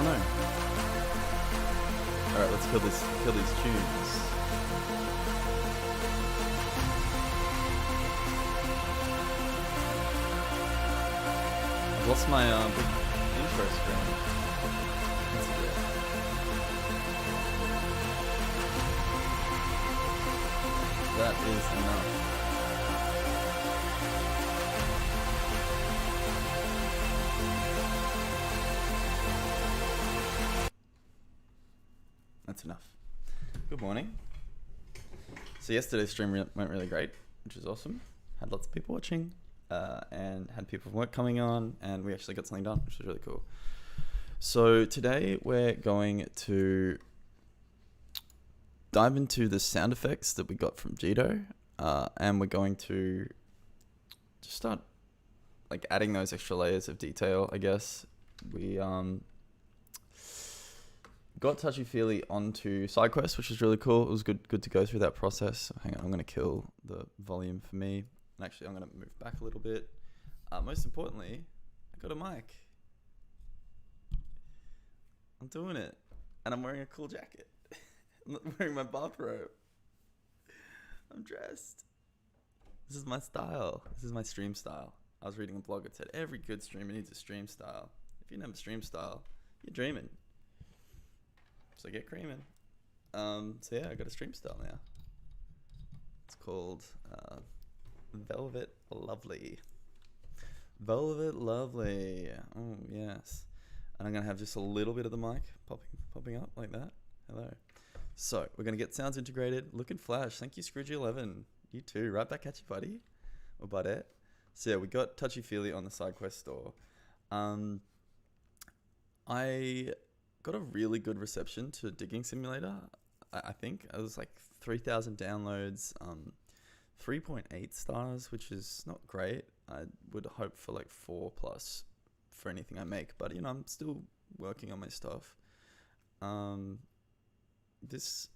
don't know. All right, let's kill these tunes. I've lost my big intro screen. That's a bit. That is enough. That's enough. Good morning. So yesterday's stream went really great, which is awesome. Had lots of people watching, and had people from work coming on, and we actually got something done, which was really cool. So today we're going to dive into the sound effects that we got from Jito, and we're going to just start like adding those extra layers of detail, I guess. We got Touchy Feely onto SideQuest, which was really cool. It was good to go through that process. Hang on, I'm going to kill the volume for me. And actually, I'm going to move back a little bit. Most importantly, I got a mic. I'm doing it. And I'm wearing a cool jacket. I'm not wearing my bathrobe. I'm dressed. This is my style. This is my stream style. I was reading a blog that said every good streamer needs a stream style. If you don't have a stream style, you're dreaming. So get creaming. So yeah, I got a stream style now. It's called Velvet Lovely. Velvet Lovely. Oh yes. And I'm gonna have just a little bit of the mic popping up like that. Hello. So we're gonna get sounds integrated. Looking flash. Thank you, Scroogey11. You too. Right back at you, buddy. Or budette. So yeah, we got Touchy Feely on the SideQuest store. I got a really good reception to Digging Simulator. I think it was like 3,000 downloads, 3.8 stars, which is not great. I would hope for like 4+ for anything I make, but you know, I'm still working on my stuff. It's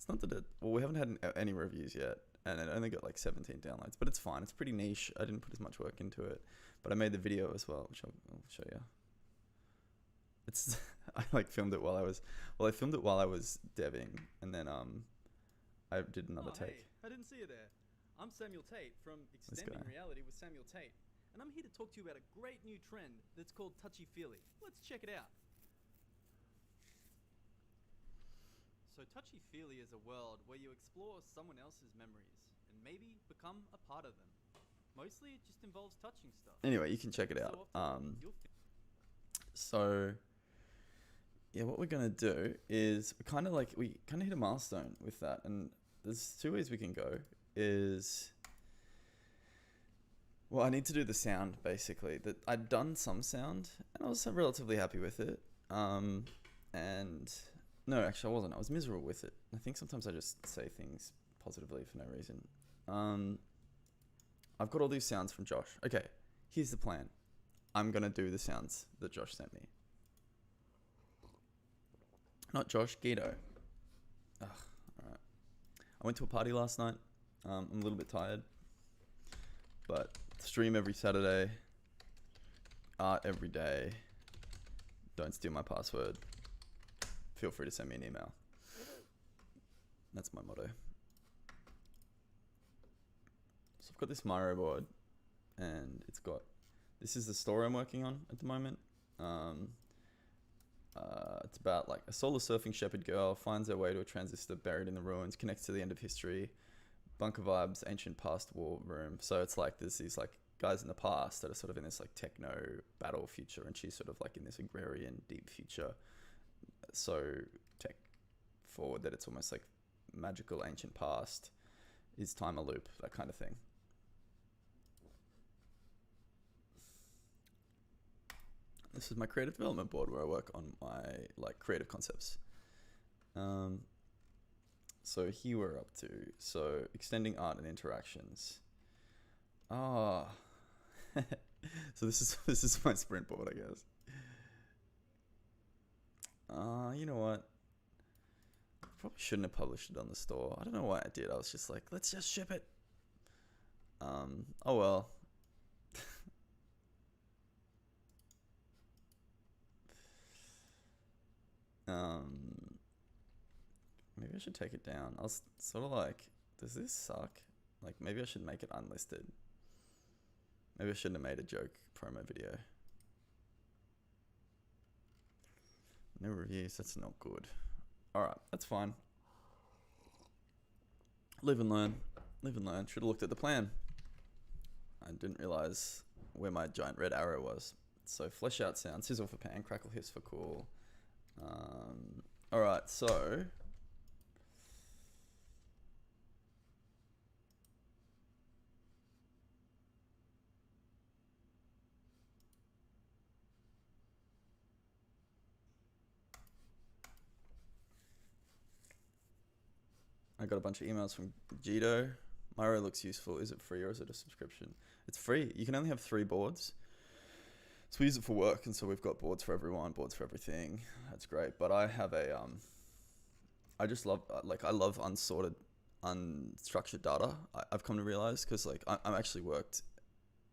not that we haven't had any reviews yet, and it only got like 17 downloads, but it's fine. It's pretty niche. I didn't put as much work into it, but I made the video as well, which I'll show you. It's I like filmed it while I was deving, and then I did another take. Hey, I didn't see you there. I'm Samuel Tate from Extending Reality with Samuel Tate, and I'm here to talk to you about a great new trend that's called Touchy Feely. Let's check it out. So Touchy Feely is a world where you explore someone else's memories and maybe become a part of them. Mostly it just involves touching stuff. Anyway, you can check it out. So yeah, what we're gonna do is we kind of hit a milestone with that, and there's two ways we can go. Well, I need to do the sound basically. That I'd done some sound, and I was relatively happy with it. And no, actually, I wasn't. I was miserable with it. I think sometimes I just say things positively for no reason. I've got all these sounds from Josh. Okay, here's the plan. I'm gonna do the sounds that Josh sent me. Not Josh, Guido. Ugh, alright. I went to a party last night. I'm a little bit tired. But stream every Saturday. Art every day. Don't steal my password. Feel free to send me an email. That's my motto. So I've got this Miro board. And it's got... This is the story I'm working on at the moment. It's about like a solar surfing shepherd girl finds her way to a transistor buried in the ruins, connects to the end of history, bunker vibes, ancient past war room. So it's like there's these like guys in the past that are sort of in this like techno battle future, and she's sort of like in this agrarian deep future. So tech forward that it's almost like magical ancient past. Is time a loop? That kind of thing. This is my creative development board where I work on my like creative concepts. So here we're up to. So extending art and interactions. So this is my sprint board, I guess. You know what? I probably shouldn't have published it on the store. I don't know why I did. I was just like, let's just ship it. Oh well. Maybe I should take it down. I was sort of like, does this suck? Like, maybe I should make it unlisted. Maybe I shouldn't have made a joke promo video. No reviews, that's not good. Alright, that's fine. Live and learn. Live and learn. Should have looked at the plan. I didn't realize where my giant red arrow was. So flesh out sound, sizzle for pan, crackle hiss for cool. Alright, so I got a bunch of emails from Jito. Myro looks useful. Is it free or is it a subscription? It's free. You can only have 3 boards. So we use it for work, and so we've got boards for everyone, boards for everything. That's great. But I have a, I just love, I love unsorted, unstructured data. I've come to realize, because like I'm actually worked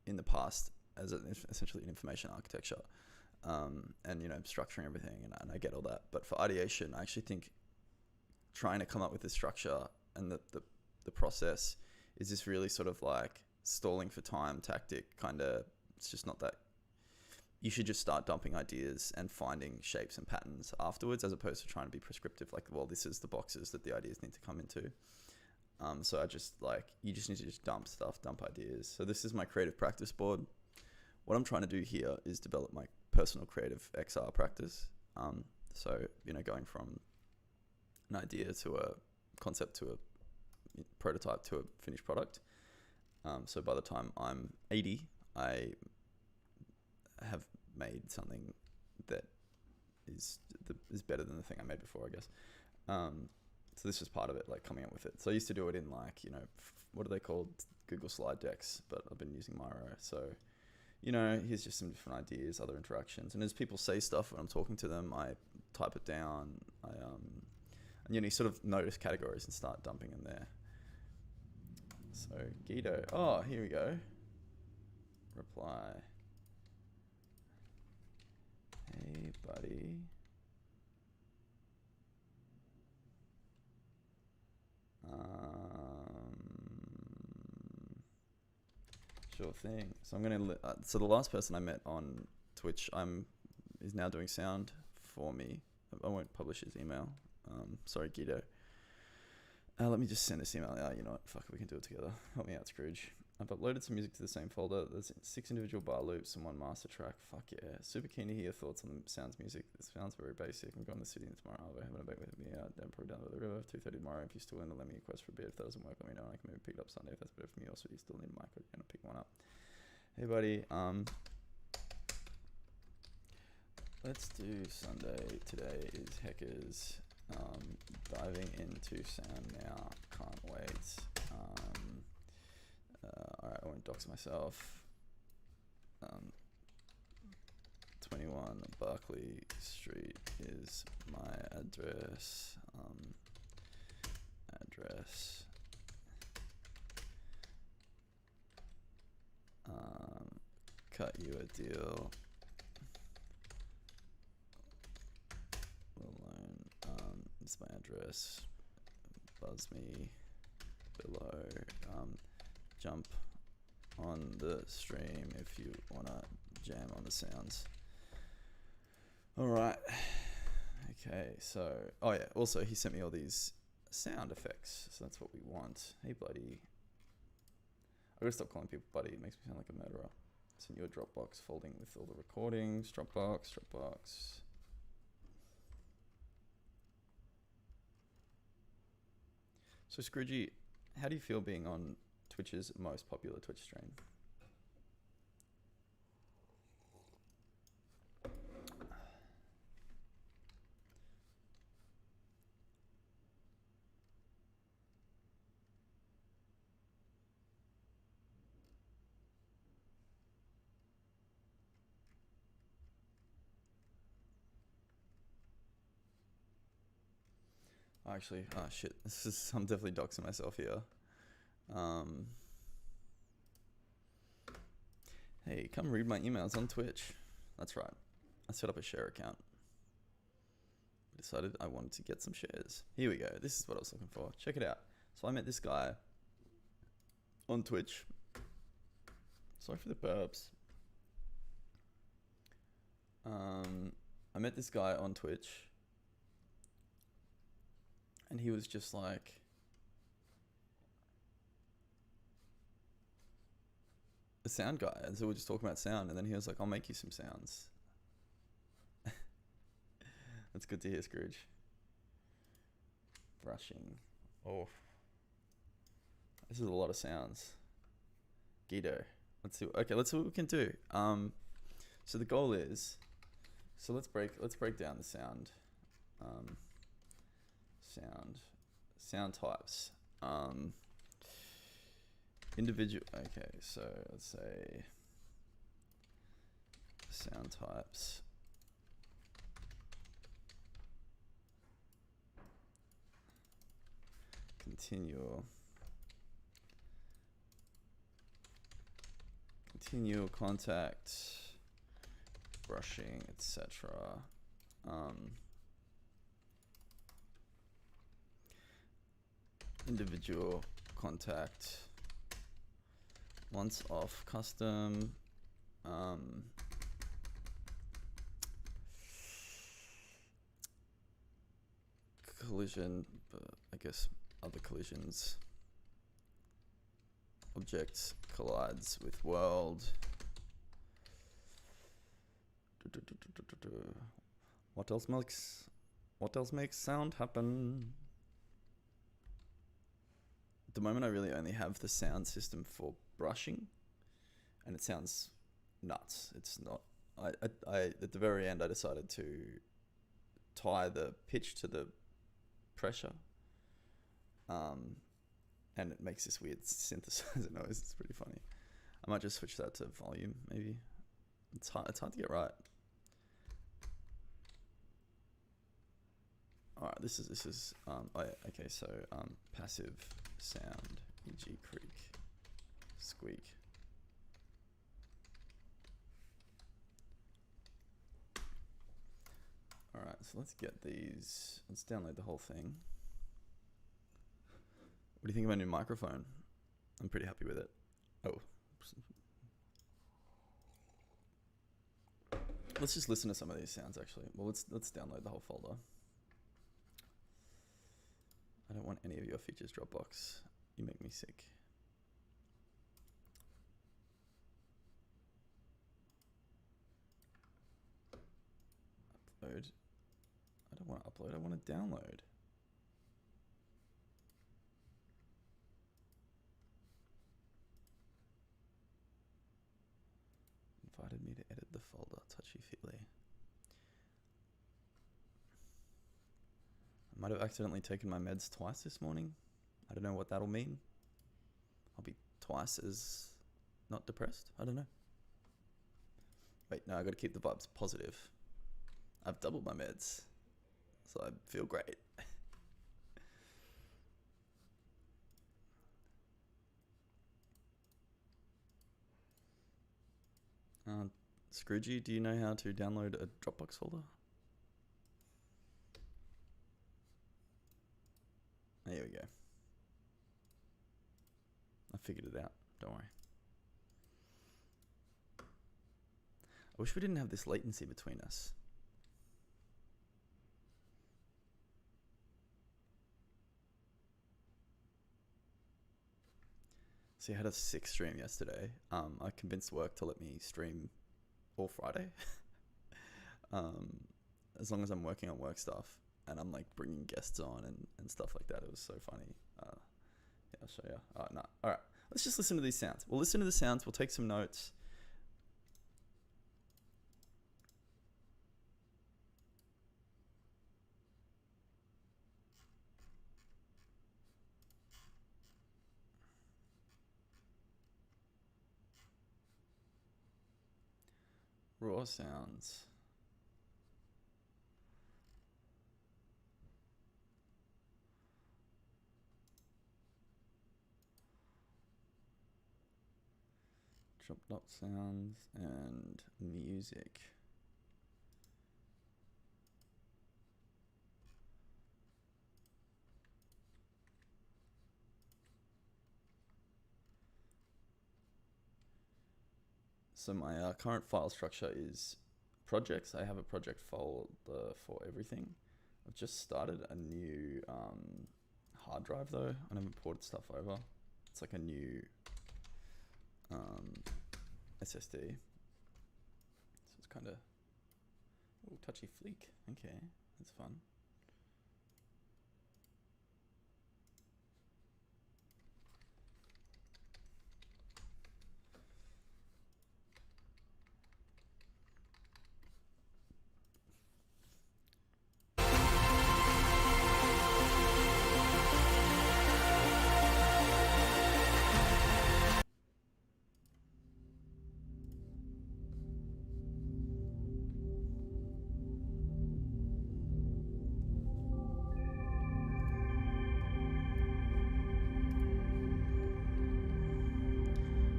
in the past as essentially in information architecture, and structuring everything, and I get all that. But for ideation, I actually think trying to come up with the structure and the process is this really sort of like stalling for time tactic kind of. It's just not that. You should just start dumping ideas and finding shapes and patterns afterwards, as opposed to trying to be prescriptive, like, well, this is the boxes that the ideas need to come into. So I just you just need to just dump stuff, dump ideas. So this is my creative practice board. What I'm trying to do here is develop my personal creative XR practice. So, going from an idea to a concept to a prototype to a finished product. So by the time I'm 80, I have made something that is better than the thing I made before, I guess. So this was part of it, like coming up with it. So I used to do it in what are they called? Google slide decks, but I've been using Miro. So, here's just some different ideas, other interactions. And as people say stuff when I'm talking to them, I type it down. And you sort of notice categories and start dumping in there. So Guido, oh, here we go. Reply. Hey, buddy. Sure thing. So I'm gonna. So the last person I met on Twitch, is now doing sound for me. I won't publish his email. Sorry, Guido. Let me just send this email out. You know what? Fuck it, we can do it together. Help me out, Scrooge. I've uploaded some music to the same folder. There's 6 individual bar loops and 1 master track. Fuck yeah. Super keen to hear your thoughts on the sounds music. This sounds very basic. I'm going to the city tomorrow. I'll be having a bake with me out. Then probably down by the river. 2:30 tomorrow. If you're still in the, let me request for a beer. If that doesn't work, let me know. I can maybe pick it up Sunday if that's better for me. Also, you still need a mic. I'm going to pick one up. Hey, buddy. Let's do Sunday. Today is Heckers. Diving into sound now. Can't wait. Alright, I won't dox myself. 21 Barclay Street is my address. Cut you a deal. It's my address. Buzz me below. Jump on the stream if you wanna jam on the sounds. All right. Okay. So, oh yeah. Also, he sent me all these sound effects. So that's what we want. Hey, buddy. I gotta stop calling people buddy. It makes me sound like a murderer. Send you a Dropbox folding with all the recordings. Dropbox. So Scroogey, how do you feel being on Twitch's most popular Twitch stream? Actually, oh shit, I'm definitely doxing myself here. Hey, come read my emails on Twitch. That's right. I set up a share account. decided I wanted to get some shares. Here we go. This is what I was looking for. Check it out. So I met this guy on Twitch. Sorry for the burps. I met this guy on Twitch, and he was just like, a sound guy, and so we're just talking about sound, and then he was like, I'll make you some sounds. That's good to hear, Scrooge. Brushing. Oh, this is a lot of sounds. Guido. Let's see. Okay, let's see what we can do. So the goal is, so let's break down the sound. Sound types. Individual. Okay, so let's say sound types. Continual contact, brushing, etc. Individual contact, once off, custom, collision, but I guess other collisions. Object collides with world. What else makes sound happen? At the moment, I really only have the sound system for brushing, and it sounds nuts. It's not. I at the very end, I decided to tie the pitch to the pressure, and it makes this weird synthesizer noise. It's pretty funny. I might just switch that to volume, maybe. It's hard to get right. All right, this is okay. So passive sound, e.g. creak, squeak. All right, so let's get these. Let's download the whole thing. What do you think of my new microphone? I'm pretty happy with it. Oh. Let's just listen to some of these sounds, actually. Well, let's download the whole folder. I don't want any of your features, Dropbox. You make me sick. Upload. I don't want to upload, I want to download. Invited me to edit the folder, Touchy Feely. I might have accidentally taken my meds twice this morning. I don't know what that'll mean. I'll be twice as not depressed. I don't know. Wait, no, I gotta keep the vibes positive. I've doubled my meds, so I feel great. Scroogey, do you know how to download a Dropbox folder? There we go. I figured it out. Don't worry. I wish we didn't have this latency between us. See, I had a sick stream yesterday. I convinced work to let me stream all Friday. As long as I'm working on work stuff and I'm like bringing guests on and stuff like that. It was so funny. Yeah, I'll show you. No. All right, let's just listen to these sounds. We'll listen to the sounds. We'll take some notes. Raw sounds. Drop dot sounds and music. So my current file structure is projects. I have a project folder for everything. I've just started a new hard drive though. I haven't ported stuff over. It's like a new SSD. So it's kind of touchy fleek. Okay, that's fun.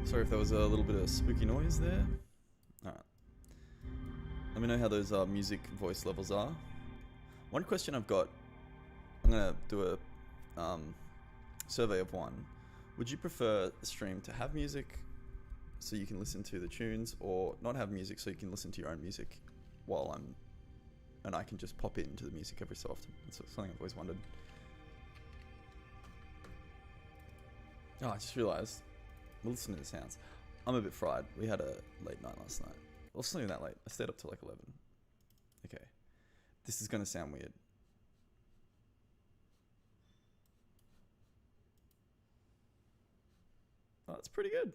Sorry if there was a little bit of spooky noise there. Alright. Let me know how those music voice levels are. One question I've got, I'm going to do a survey of one. Would you prefer the stream to have music so you can listen to the tunes, or not have music so you can listen to your own music while and I can just pop into the music every so often? That's something I've always wondered. Oh, I just realised. We'll listen to the sounds. I'm a bit fried. We had a late night last night. Well, it's not even that late. I stayed up till like 11. Okay. This is going to sound weird. Oh, that's pretty good.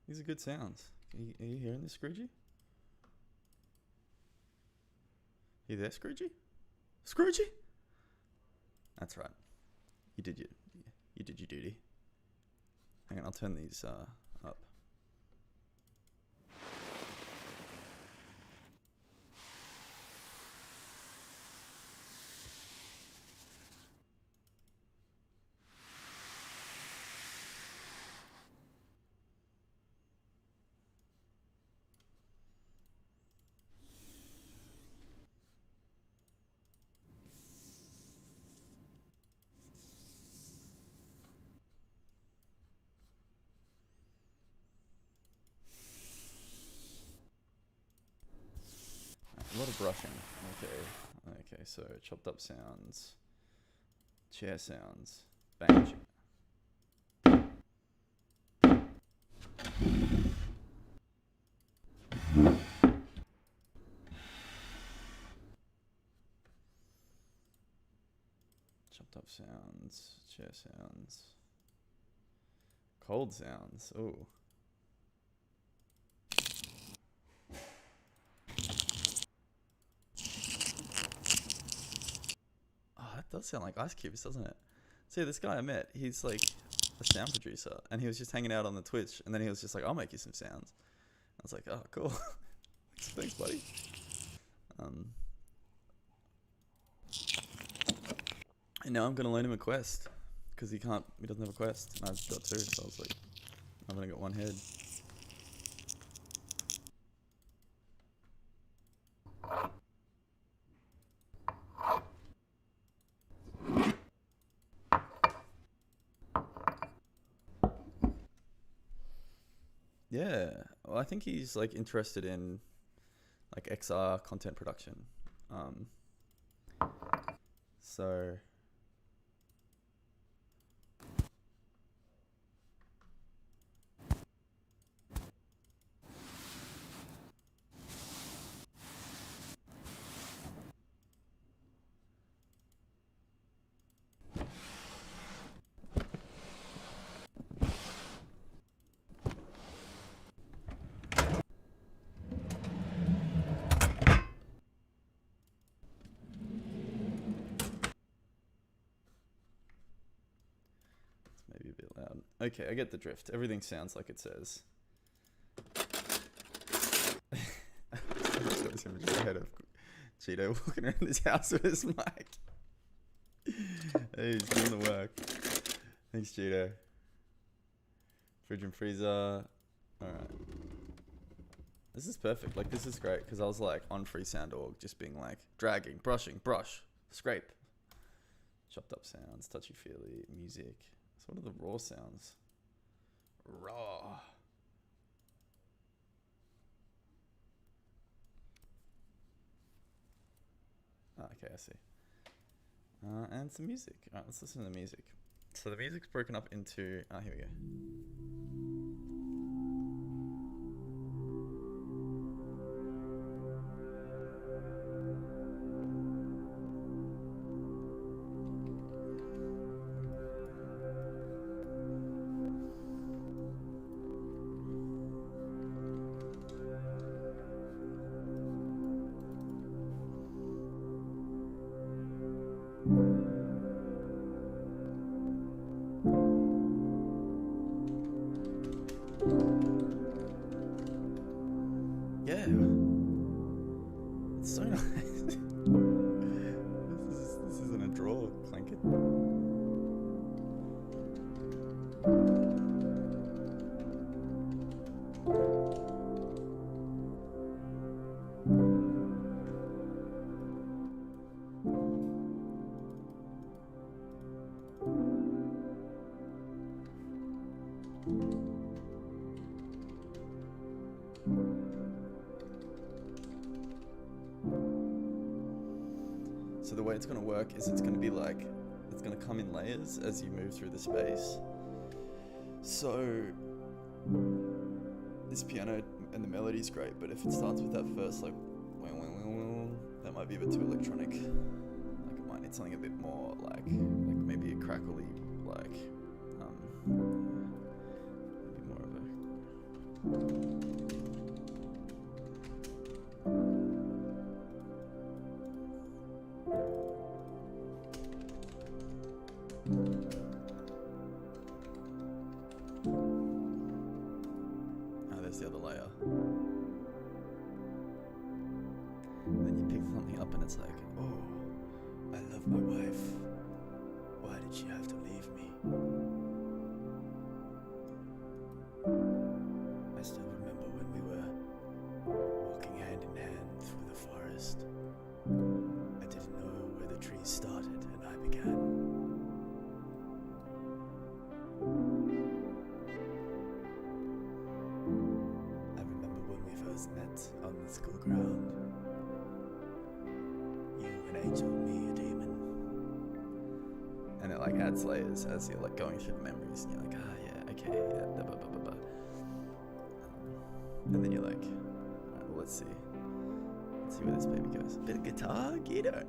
These are good sounds. Are you hearing this, Scroogey? You there, Scroogey? Scroogey? That's right. You did your duty. Hang on, I'll turn these up. A lot of brushing. Okay, so chopped up sounds, chair sounds, bang chair. Chopped up sounds, chair sounds, cold sounds. Ooh. That does sound like Ice Cubes, doesn't it? See, this guy I met, he's like a sound producer, and he was just hanging out on the Twitch, and then he was just like, I'll make you some sounds. I was like, oh, cool. Thanks, buddy. And now I'm going to loan him a quest, because he doesn't have a quest, and I've got two, so I was like, I've only got one head. Yeah, well, I think he's like interested in like XR content production. So loud. Okay, I get the drift. Everything sounds like it says. I just got this image in my head of Cheeto walking around his house with his mic. Hey, he's doing the work. Thanks, Cheeto. Fridge and freezer. Alright. This is perfect. Like, this is great because I was like on freesound.org just being like dragging, brushing, brush, scrape. Chopped up sounds, touchy feely, music. So what are the raw sounds? Raw. Oh, okay, I see. And some music. Alright, let's listen to the music. So the music's broken up into... here we go. Yeah. It's so nice. This isn't a draw, clanking. So the way it's going to work is it's going to be like, it's going to come in layers as you move through the space. So this piano and the melody is great, but if it starts with that first like, that might be a bit too electronic. Like it might need something a bit more like maybe a crackly, like, maybe more of a... There's the other layer. And then you pick something up and it's like, oh, I love my wife. Why did she have to leave me? I still remember when we were walking hand in hand through the forest. I didn't know where the trees started and I began. Met on the school ground. You an angel, me a demon. And it like adds layers as you're like going through the memories and you're like, yeah, okay, yeah, blah, blah, blah, blah. And then you're like, alright, well, let's see where this baby goes. A bit of guitar, Guido.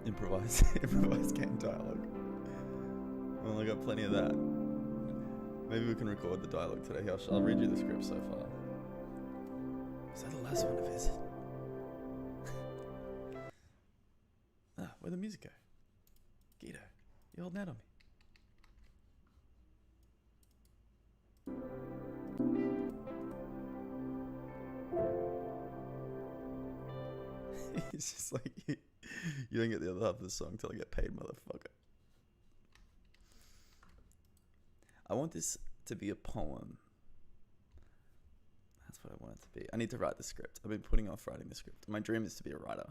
Improvise game dialogue. Well, I got plenty of that. Maybe we can record the dialogue today. I'll read you the script so far. Was that the last one of his? Where'd the music go? Guido, you holding out on me? It's just like, you don't get the other half of the song till I get paid, motherfucker. I want this to be a poem. That's what I want it to be. I need to write the script. I've been putting off writing the script. My dream is to be a writer.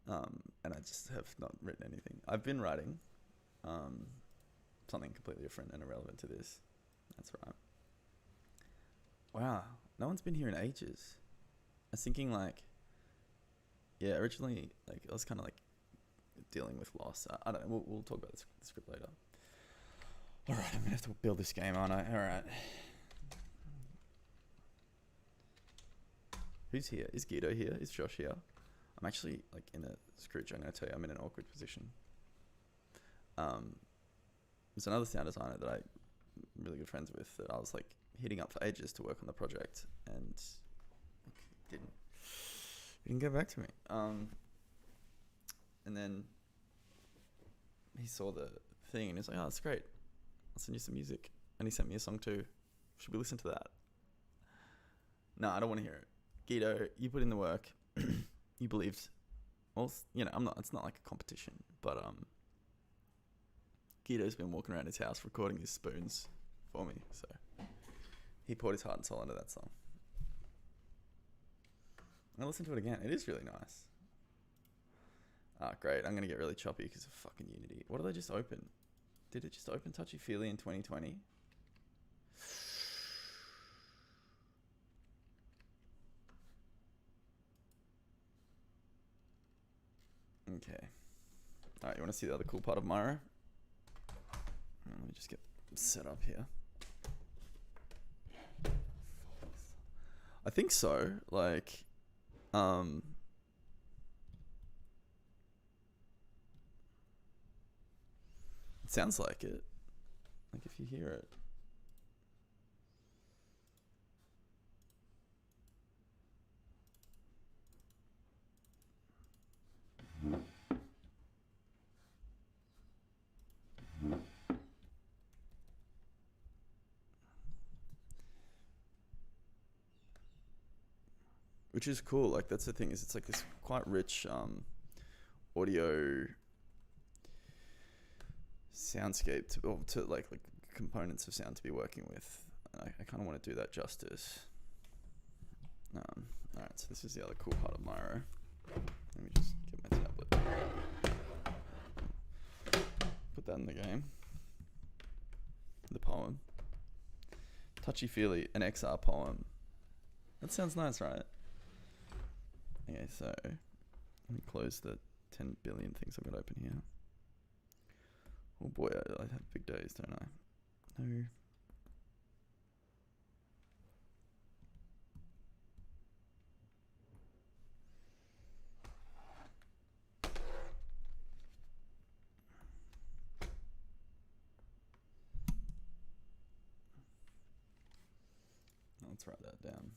And I just have not written anything. I've been writing something completely different and irrelevant to this. That's right. Wow. No one's been here in ages. I was thinking like, yeah, originally like I was kind of like dealing with loss. I don't know. We'll talk about the script later. Alright, I'm gonna have to build this game, aren't I? Alright. Who's here? Is Guido here? Is Josh here? I'm actually like in a Scrooge. I'm gonna tell you, I'm in an awkward position. There's another sound designer that I'm really good friends with that I was like hitting up for ages to work on the project and didn't get back to me. And then he saw the thing and he was like, oh, that's great. I'll send you some music. And he sent me a song too. Should we listen to that? No, I don't want to hear it. Guido, you put in the work. You believed. Well, you know, it's not like a competition, but Guido's been walking around his house recording his spoons for me, so he poured his heart and soul into that song. I listened to it again. It is really nice. Ah, great. I'm going to get really choppy because of fucking Unity. What did I just open? Did it just open Touchy Feely in 2020? Okay. Alright, you want to see the other cool part of Myra? Let me just get set up here. I think so. Like, it sounds like it. Like if you hear it. Which is cool. Like that's the thing, is it's like this quite rich audio soundscape to like components of sound to be working with. And I kind of want to do that justice. Alright, so this is the other cool part of Myro. Let me just get my tablet. Put that in the game. The poem. Touchy Feely, an XR poem. That sounds nice, right? Okay, so let me close the 10 billion things I've got open here. Oh boy, I have big days, don't I? No. Let's write that down.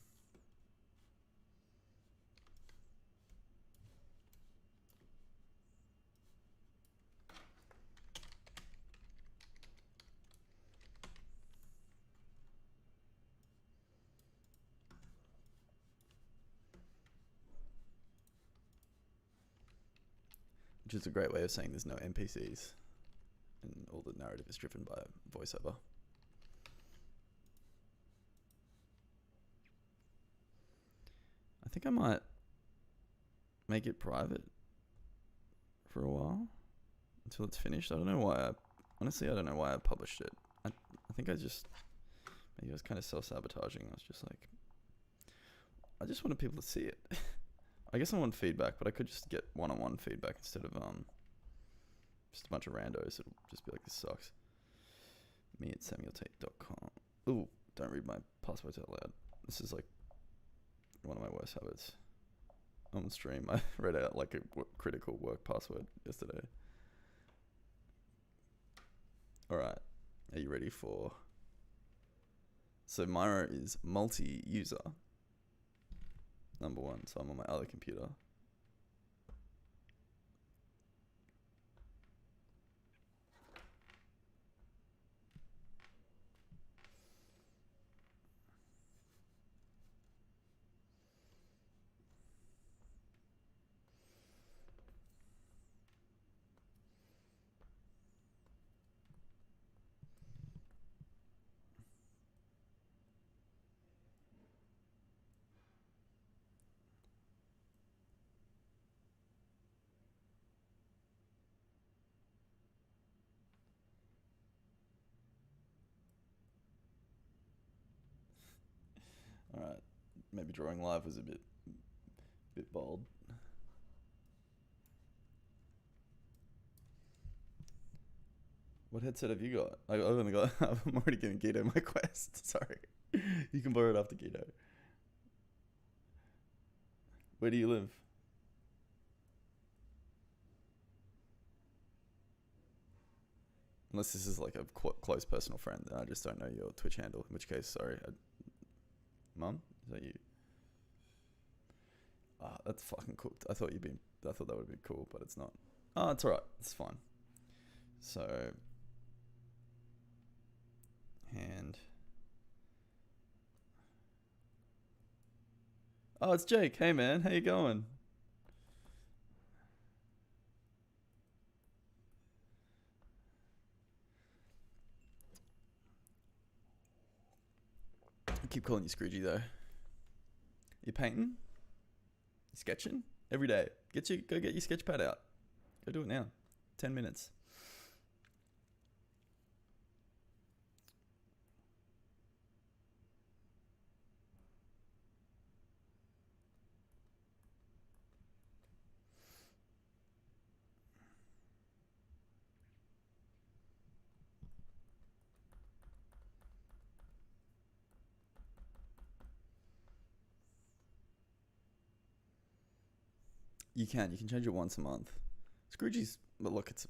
Which is a great way of saying there's no NPCs and all the narrative is driven by voiceover. I think I might make it private for a while until it's finished. I don't know why honestly I don't know why I published it. I think maybe I was kind of self-sabotaging. I was just like, I just wanted people to see it. I guess I want feedback, but I could just get one-on-one feedback instead of just a bunch of randos. It'll just be like, this sucks. Me at samueltate.com. Ooh, don't read my passwords out loud. This is like one of my worst habits. On stream, I read out like a critical work password yesterday. Alright, are you ready for... So Myro is multi-user. Number one, so I'm on my other computer. Alright, maybe drawing live was a bit bold. What headset have you got? I've only got... I'm already giving Guido my Quest. Sorry. You can borrow it after Guido. Where do you live? Unless this is like a close personal friend, then I just don't know your Twitch handle. In which case, sorry. Mum? Is that you? Ah, that's fucking cool. I thought that would be cool, but it's not. Oh, it's alright. It's fine. So, hand. Oh, it's Jake. Hey, man. How you going? I keep calling you Scroogey, though. You painting? You sketching? Every day. Go get your sketch pad out. Go do it now. 10 minutes. You can change it once a month. Scroogey's, but look, it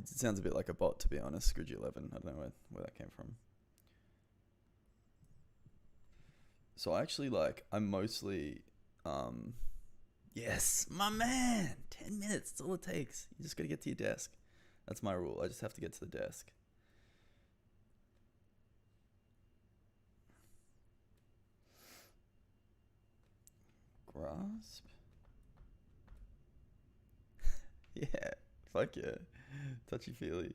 sounds a bit like a bot, to be honest. Scroogey 11. I don't know where that came from. So I'm mostly, yes, my man. 10 minutes. That's all it takes. You just got to get to your desk. That's my rule. I just have to get to the desk. Grasp. Yeah, fuck yeah. Touchy feely.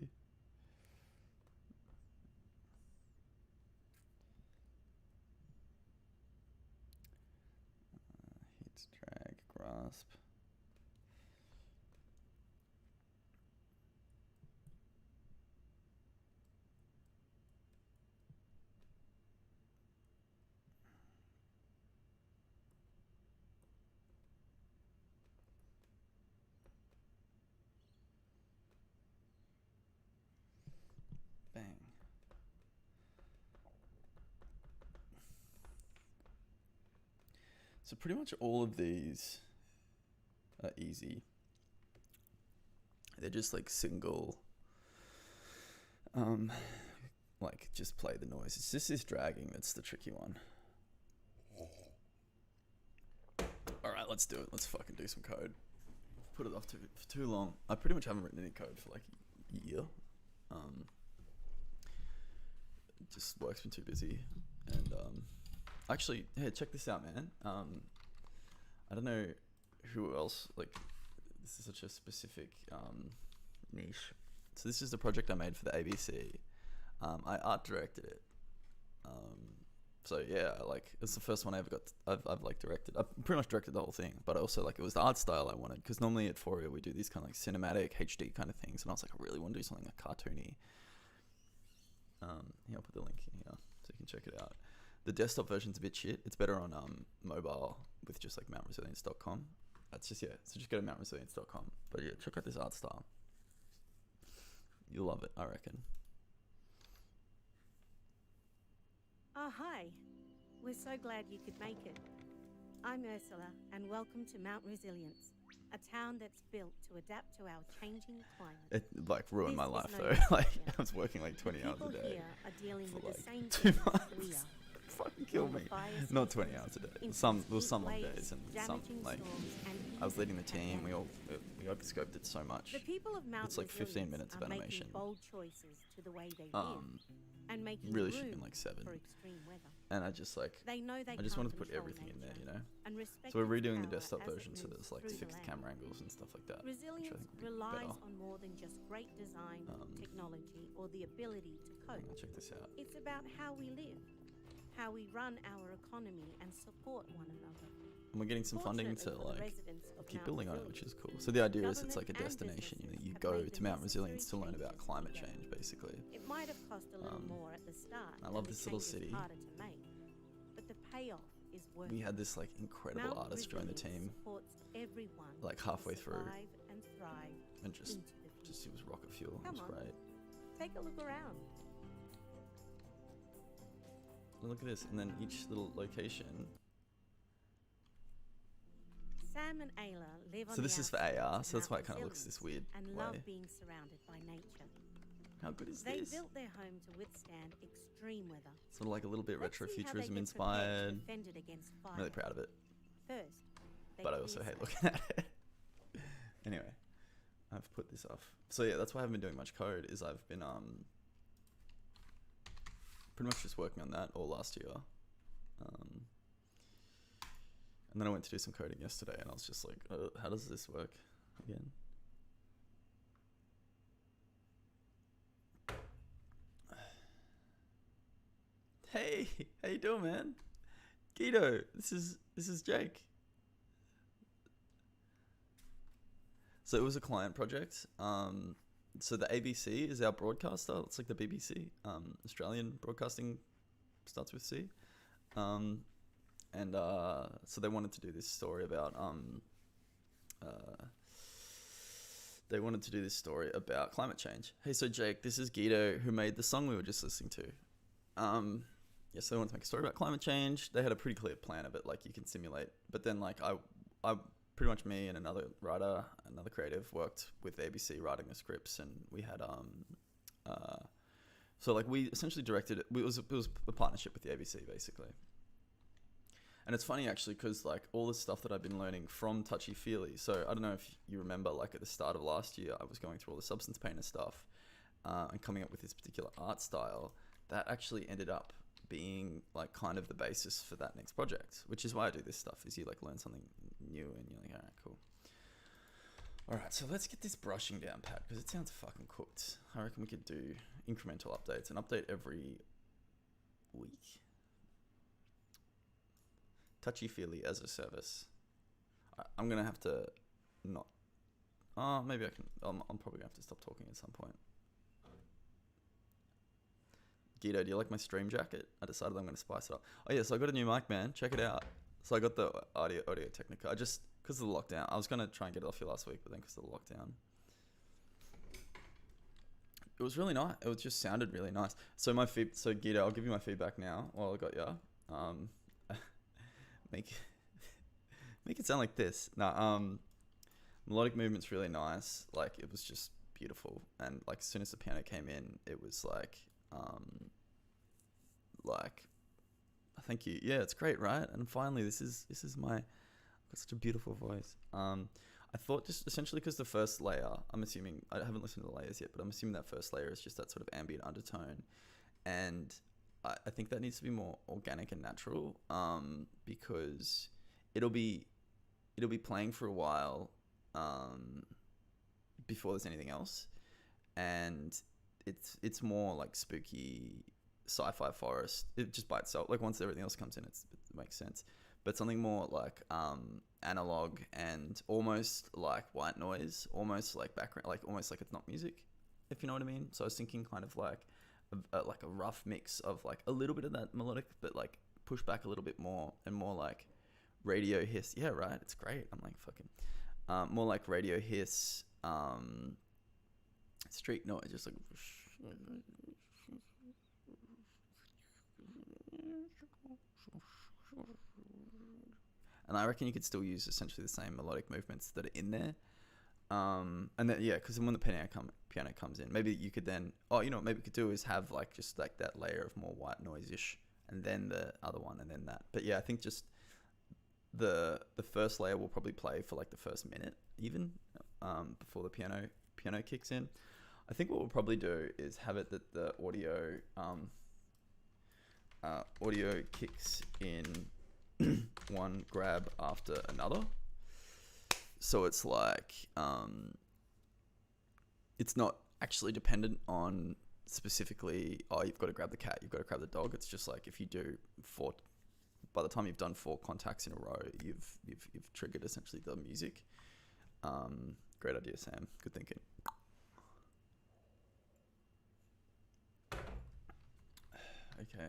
Hit, drag, grasp. Bang. So pretty much all of these are easy. They're just like single, like just play the noise. It's just this dragging that's the tricky one. All right, let's do it. Let's fucking do some code. Put it off for too long. I pretty much haven't written any code for like a year. Just work's been too busy, and actually, hey, check this out, man. I don't know who else, like, this is such a specific niche. So this is the project I made for the ABC. I art directed it. So yeah, like, it's the first one I ever got. I've like directed. I've pretty much directed the whole thing, but I also, like, it was the art style I wanted, because normally at Foria we do these kind of like cinematic HD kind of things, and I was like, I really want to do something like cartoony. Here, I'll put the link in here so you can check it out. The desktop version's a bit shit. It's better on mobile with just like mountresilience.com. That's just, yeah, so just go to mountresilience.com. But yeah, check out this art style. You'll love it, I reckon. Oh, hi. We're so glad you could make it. I'm Ursula, and welcome to Mount Resilience, a town that's built to adapt to our changing climate. It like ruined This my is life no though. accident. Like, I was working like 20 hours a People day here are dealing for with like the same 2 things we months. are. Fucking kill me. Wildfires, Not 20 hours a day. There was some long days and some damaging like, storms, and I was leading the team. pandemic. We scoped it so much. The people of Mount It's like 15 Resilience minutes of are animation. making bold choices to the way they live and making Really room should have been like 7. for extreme weather. And I just like, They know they I just can't wanted to put control everything in there, nature you know? and respect So we're its redoing the power desktop as it version so moves there's like through the fixed land. camera angles and stuff like that. Which I Resilience think would be relies better. on more than just great design, technology, or the ability to Hang cope. on, check this out. It's about how we live, how we run our economy and support one another. And we're getting some funding to Fortunately for the like residents of keep Mount building on it, which is Resilience, cool. So the idea is it's government like a and destination. You know, businesses you have go made to the Mount Resilience to learn necessary about changes climate together. change, basically. It might have cost a little more at the start. I and love the this little changes city. harder to make, but the payoff is worth We it. had this like incredible Mount artist join the team, Resilience supports everyone like, to halfway through, survive and thrive and just into the future. it was rocket fuel. It Come was on. great. Take a look around. And look at this, and then each little location. Sam and Ayla live on So the this is for outskirts AR, of so that's why Mount it kind of looks this weird Resilience and way. love being surrounded by nature. How good is They this? built their home to withstand extreme weather. Sort of like a little bit Let's see how they retrofuturism get inspired. prepared to defend it against fire. I'm really proud of it, First, they but I also clear hate space. looking at it. Anyway, I've put this off. So yeah, that's why I haven't been doing much code. Is I've been pretty much just working on that all last year. And then I went to do some coding yesterday, and I was just like, how does this work again? Hey, how you doing, man? Guido, this is Jake. So it was a client project. So the ABC is our broadcaster. It's like the BBC. Australian broadcasting starts with C. So they wanted to do this story about climate change. Hey, so Jake, this is Guido, who made the song we were just listening to. So they wanted to make a story about climate change. They had a pretty clear plan of it, like you can simulate. But then like I pretty much me and another writer, another creative worked with ABC writing the scripts, and we had so like we essentially directed it. It was a partnership with the ABC basically. And it's funny actually because like all the stuff that I've been learning from Touchy Feely. So I don't know if you remember, like at the start of last year, I was going through all the substance painter stuff and coming up with this particular art style that actually ended up being like kind of the basis for that next project, which is why I do this stuff. Is you like learn something new and you're like, all right, cool. All right, so let's get this brushing down pat because it sounds fucking cooked. I reckon we could do incremental updates, an update every week. Touchy Feely as a service. I'm gonna have to not. Maybe I can. I'm probably gonna have to stop talking at some point. Guido, do you like my stream jacket? I decided I'm gonna spice it up. Oh yeah, so I got a new mic, man. Check it out. So I got the Audio Technica. I just because of the lockdown. I was gonna try and get it off you last week, but then because of the lockdown, it was really nice. It just sounded really nice. So So Guido, I'll give you my feedback now. While I got you. Make it sound like this. Melodic movement's really nice. Like it was just beautiful, and like as soon as the piano came in, it was like thank you. Yeah, it's great, right? And finally, this is my. I've got such a beautiful voice. I thought just essentially because the first layer, I'm assuming I haven't listened to the layers yet, but I'm assuming that first layer is just that sort of ambient undertone, and I think that needs to be more organic and natural, because it'll be playing for a while before there's anything else, and it's more like spooky sci-fi forest. It just by itself, like once everything else comes in, it makes sense. But something more like analog and almost like white noise, almost like background, like almost like it's not music, if you know what I mean. So I was thinking kind of like a rough mix of like a little bit of that melodic, but like push back a little bit more and more like radio hiss. Yeah, right. It's great. I'm like fucking more like radio hiss, street noise, just like. And I reckon you could still use essentially the same melodic movements that are in there. And then because when the piano comes in, maybe you could then maybe what we could do is have like just like that layer of more white noise-ish, and then the other one, and then that. But yeah, I think just the first layer will probably play for like the first minute even, before the piano kicks in. I think what we'll probably do is have it that the audio kicks in one grab after another. So it's like, it's not actually dependent on specifically, you've got to grab the cat, you've got to grab the dog. It's just like if you do by the time you've done 4 contacts in a row, you've triggered essentially the music. Great idea, Sam. Good thinking. Okay.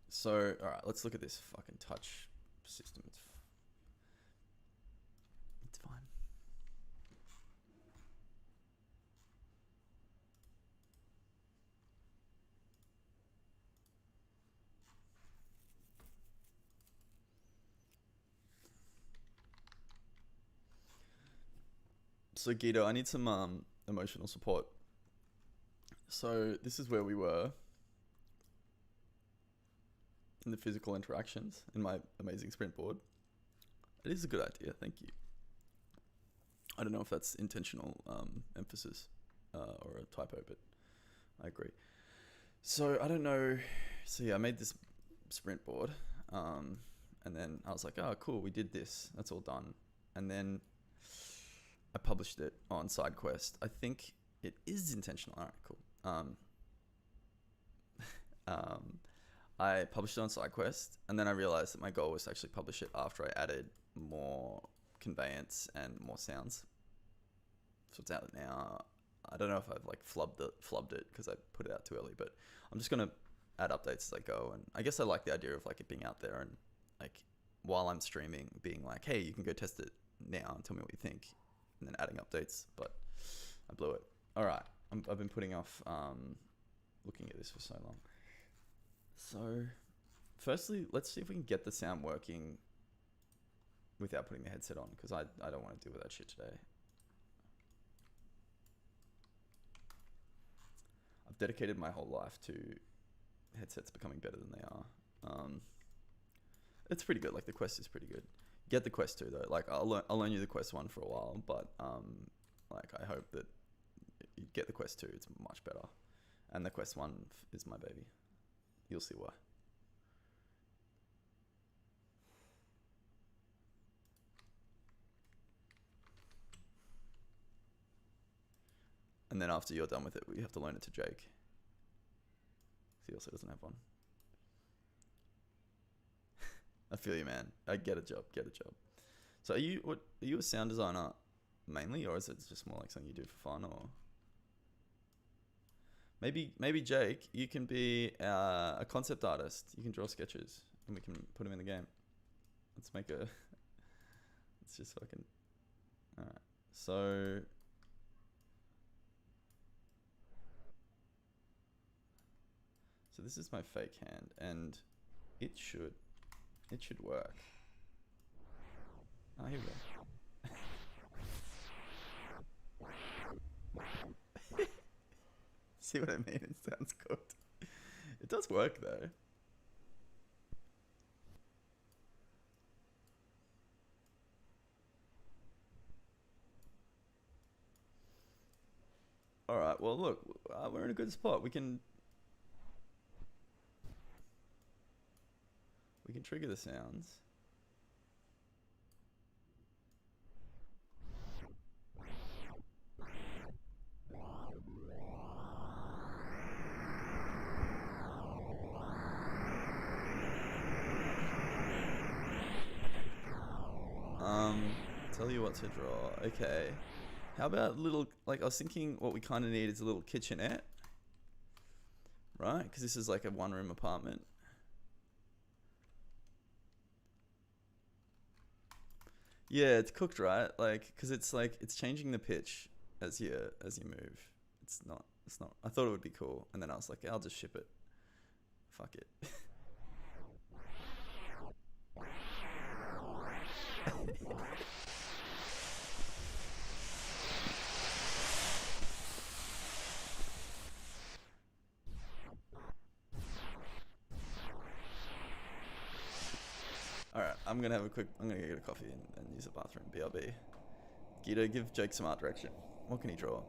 So, all right, let's look at this fucking touch system. It's fine. So Guido, I need some emotional support. So this is where we were in the physical interactions in my amazing sprint board. It is a good idea. Thank you. I don't know if that's intentional emphasis or a typo, but I agree. So I don't know. So yeah, I made this sprint board, and then I was like, oh, cool, we did this. That's all done. And then I published it on SideQuest. I think it is intentional. All right, cool. I published it on SideQuest, and then I realized that my goal was to actually publish it after I added more conveyance and more sounds. So it's out now. I don't know if I've like flubbed it because I put it out too early, but I'm just gonna add updates as I go. And I guess I like the idea of like it being out there and like while I'm streaming, being like, hey, you can go test it now and tell me what you think, and then adding updates. But I blew it. All right, I've been putting off looking at this for so long. So, firstly, let's see if we can get the sound working without putting the headset on, because I don't want to deal with that shit today. I've dedicated my whole life to headsets becoming better than they are. It's pretty good. Like the Quest is pretty good. Get the Quest 2 though. Like I'll loan you the Quest 1 for a while, but like I hope that you get the Quest 2. It's much better, and the Quest 1 is my baby. You'll see why. And then after you're done with it, we have to loan it to Jake. He also doesn't have one. I feel you, man. I get a job. So are you a sound designer mainly, or is it just more like something you do for fun, or maybe Jake, you can be a concept artist. You can draw sketches, and we can put them in the game. Let's make a. Let's just fucking. All right. So. So this is my fake hand, and it should work. Oh, here we go. See what I mean? It sounds good. It does work though. All right. Well, look, we're in a good spot. We can trigger the sounds. Tell you what to draw. Okay. How about little, like I was thinking what we kind of need is a little kitchenette. Right? Because this is like a one-room apartment. Yeah, it's cooked, right? Like, because it's like it's changing the pitch as you move. It's not. I thought it would be cool, and then I was like, I'll just ship it. Fuck it. All right, I'm gonna get a coffee and use the bathroom. BRB. Guido, give Jake some art direction. What can he draw?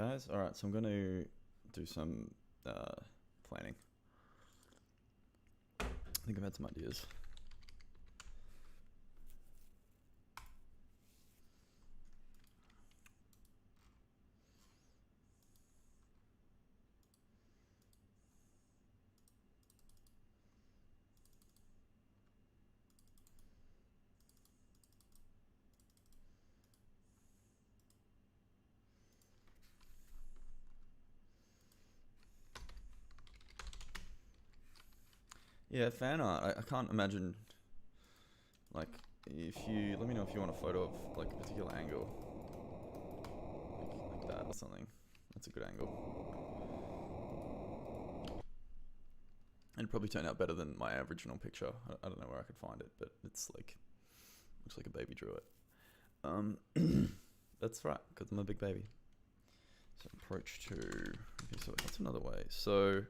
guys. All right, so I'm going to do some planning. I think I've had some ideas. Yeah, fan art. I can't imagine, like, if you, let me know if you want a photo of, like, a particular angle. Like that or something. That's a good angle. And probably turn out better than my original picture. I don't know where I could find it, but it's like, looks like a baby drew it. That's right, because I'm a big baby. So approach to, okay, so that's another way. So,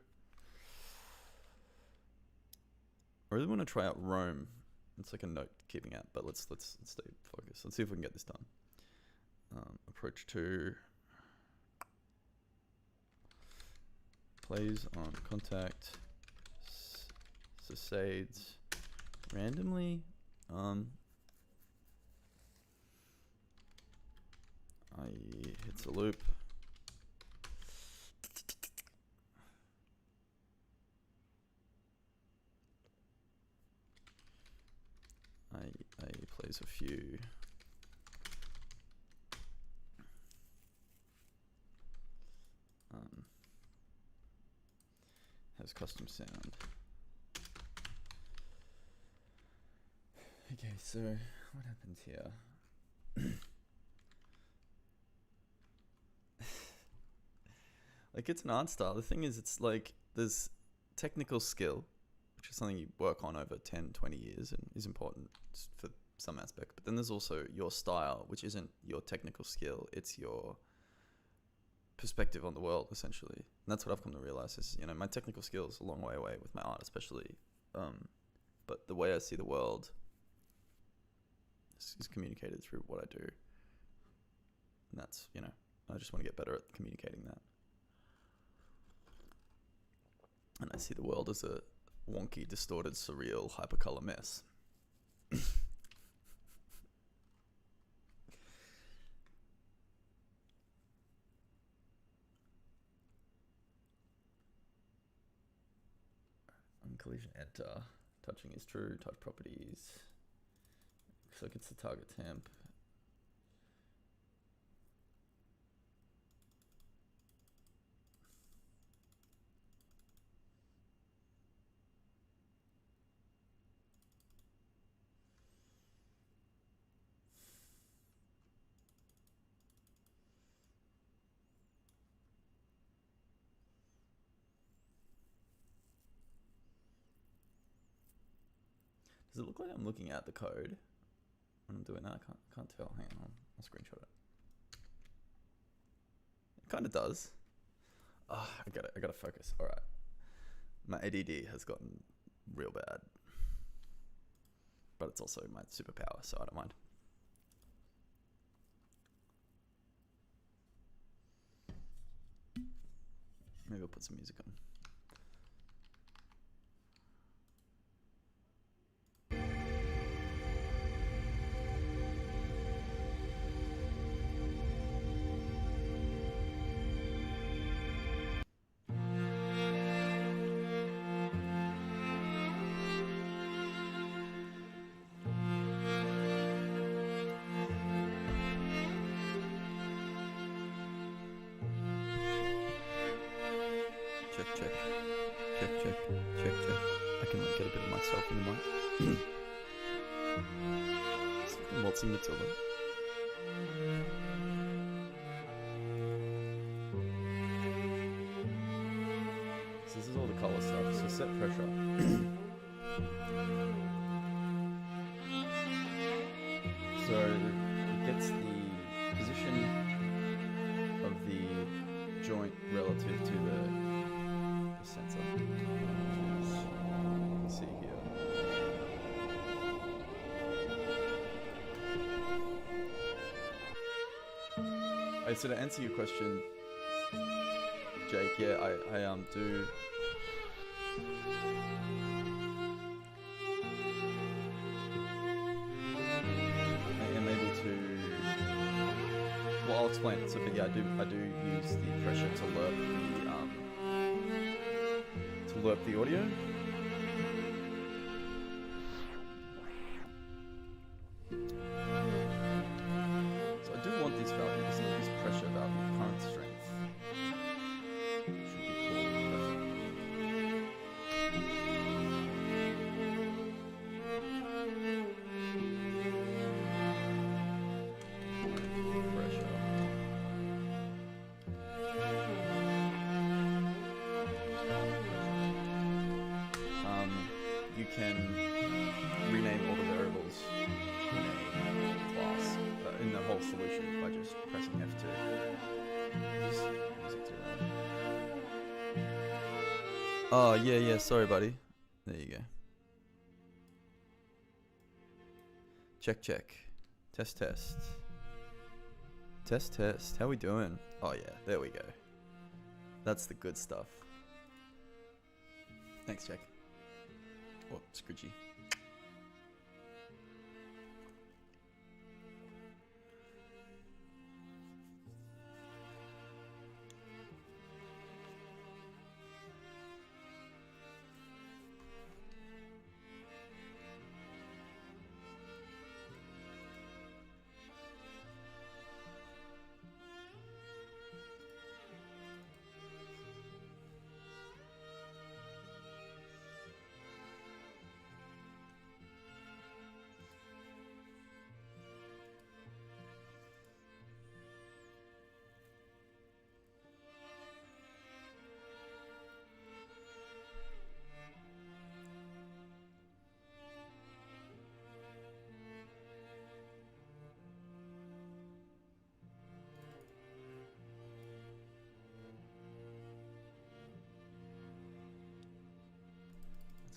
I really want to try out Rome. It's like a note-keeping app, but let's stay focused. Let's see if we can get this done. Approach to plays on contact succeeds randomly. I hits a loop. I plays a few. Has custom sound. Okay, so what happens here? Like, it's an art style. The thing is, it's like there's technical skill, which is something you work on over 10, 20 years and is important for some aspect. But then there's also your style, which isn't your technical skill. It's your perspective on the world, essentially. And that's what I've come to realize is, you know, my technical skills a long way away with my art, especially. But the way I see the world is communicated through what I do. And that's, you know, I just want to get better at communicating that. And I see the world as a wonky, distorted, surreal, hypercolor mess. On collision, enter. Touching is true. Touch properties. Looks like it's the target temp. Does it look like I'm looking at the code when I'm doing that? I can't tell. Hang on, I'll screenshot it. It kind of does. Oh, I gotta focus. All right, my ADD has gotten real bad, but it's also my superpower, so I don't mind. Maybe I'll put some music on. Check. I can like get a bit of myself in the mic. It's like I'm waltzing Matilda. So this is all the color stuff. So set pressure. So it gets the position of the joint relative to the sensor. You can see here. So to answer your question, Jake. Yeah, I do. I am able to. Well, I'll explain it. So, but yeah, I do use the pressure to lerp the audio. So I do want this value, this pressure value, current strength. Should be called pressure. You can rename all the variables in a class, in the whole solution, by just pressing F2. Just music to run. Oh, yeah, sorry, buddy. There you go. Check. Test. Test. How we doing? Oh, yeah, there we go. That's the good stuff. Thanks, Jack. Oh, Scritchy.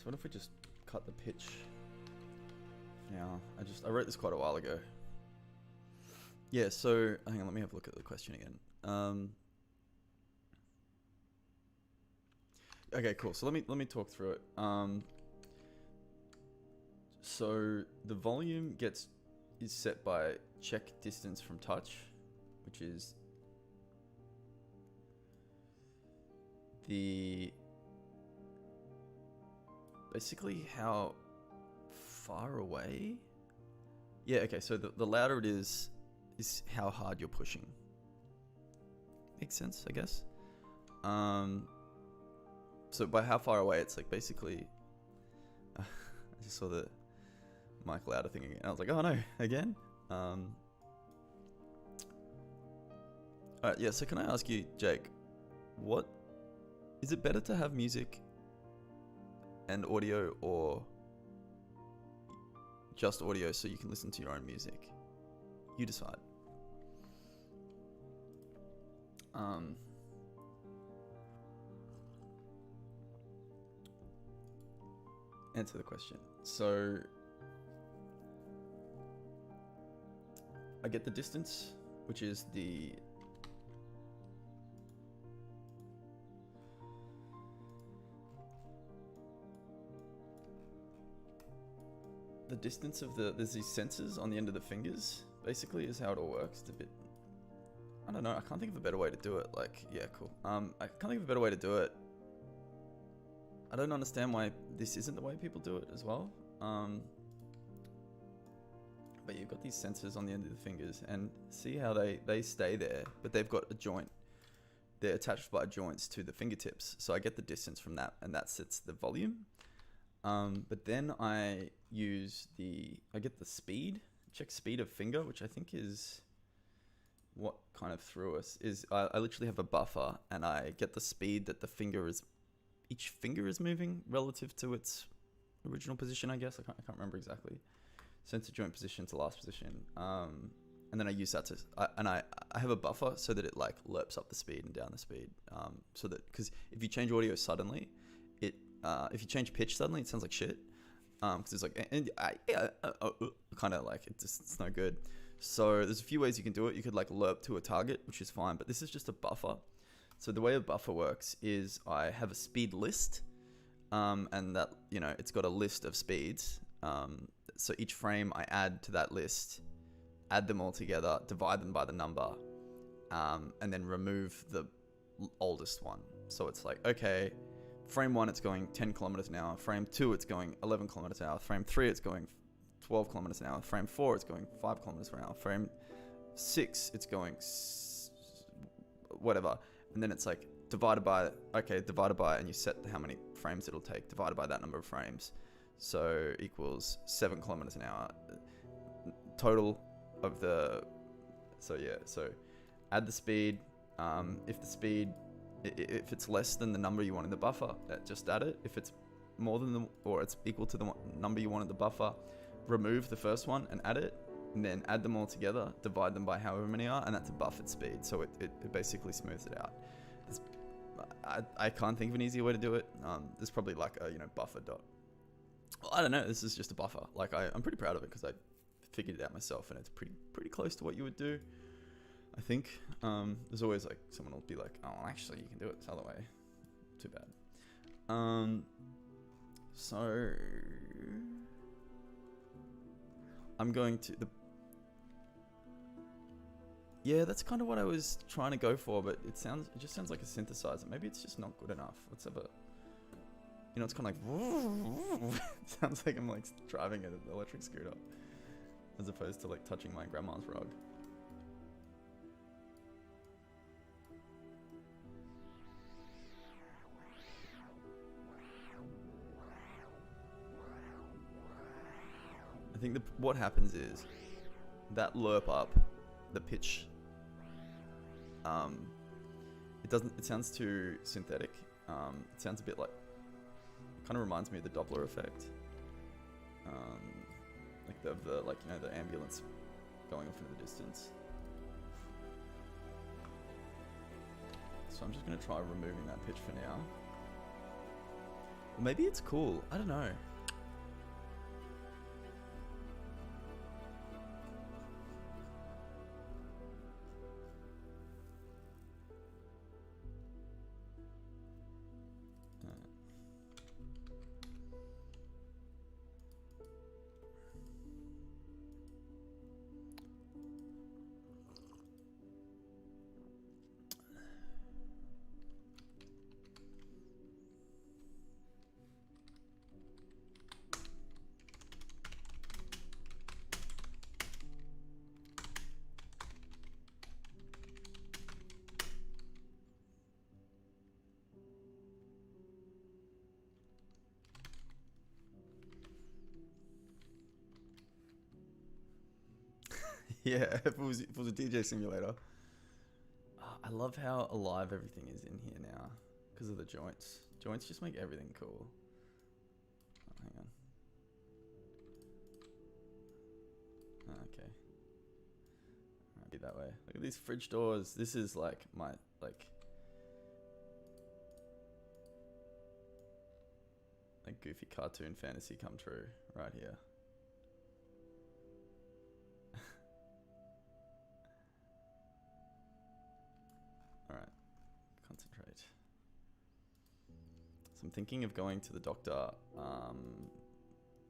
So what if we just cut the pitch now? I wrote this quite a while ago. Yeah, so hang on, let me have a look at the question again. Okay, cool. So let me talk through it. So the volume is set by check distance from touch, which is basically how far away. Yeah, okay, so the louder it is how hard you're pushing. Makes sense, I guess. So by how far away, it's like basically I just saw the mic louder thing again. I was like, oh no, again? Alright, yeah, so can I ask you, Jake, what is it better to have music and audio, or just audio so you can listen to your own music? You decide. Answer the question. So I get the distance, which is the distance of there's these sensors on the end of the fingers, basically, is how it all works. It's a bit, I don't know, I can't think of a better way to do it. Like, yeah, cool. I can't think of a better way to do it. I don't understand why this isn't the way people do it as well. But you've got these sensors on the end of the fingers, and see how they stay there, but they've got a joint. They're attached by joints to the fingertips. So I get the distance from that, and that sets the volume. But then I get the speed, check speed of finger, which I think is what kind of threw us, is I literally have a buffer, and I get the speed that each finger is moving relative to its original position, I guess. I can't remember exactly. Center joint position to last position. And then I use that I have a buffer so that it like lerps up the speed and down the speed. So that, because if you change audio suddenly, if you change pitch suddenly, it sounds like shit. Because it's like, kind of like, it's no good. So there's a few ways you can do it. You could like lerp to a target, which is fine, but this is just a buffer. So the way a buffer works is I have a speed list, and that, you know, it's got a list of speeds. So each frame I add to that list, add them all together, divide them by the number, and then remove the oldest one. So it's like, okay, frame 1 it's going 10 kilometers an hour, frame 2 it's going 11 kilometers an hour, frame 3 it's going 12 kilometers an hour, frame 4 it's going 5 kilometers an hour, frame 6 it's going whatever. And then it's like divided by, and you set how many frames it'll take, divided by that number of frames. So equals 7 kilometers an hour total of the, so add the speed. If it's less than the number you want in the buffer, just add it. If it's more than or it's equal to the number you want in the buffer, remove the first one and add it, and then add them all together, divide them by however many are, and that's a buffered speed. So it basically smooths it out. I can't think of an easier way to do it. There's probably like a, buffer dot. Well, I don't know. This is just a buffer. Like I'm pretty proud of it because I figured it out myself, and it's pretty close to what you would do, I think. There's always like someone will be like, oh, actually you can do it this other way. Too bad. So I'm going to yeah, that's kind of what I was trying to go for, but it just sounds like a synthesizer. Maybe it's just not good enough. Let's have a, it's kind of like it sounds like I'm like driving an electric scooter as opposed to like touching my grandma's rug. I think what happens is that lerp up, the pitch, it sounds too synthetic. It sounds a bit like, it kind of reminds me of the Doppler effect. Like the ambulance going off into the distance. So I'm just going to try removing that pitch for now. Or maybe it's cool. I don't know. Yeah, if it was a DJ simulator. I love how alive everything is in here now because of the joints. Joints just make everything cool. Oh, hang on. Okay. Might be that way. Look at these fridge doors. This is like my like goofy cartoon fantasy come true right here. Alright, concentrate. So I'm thinking of going to the doctor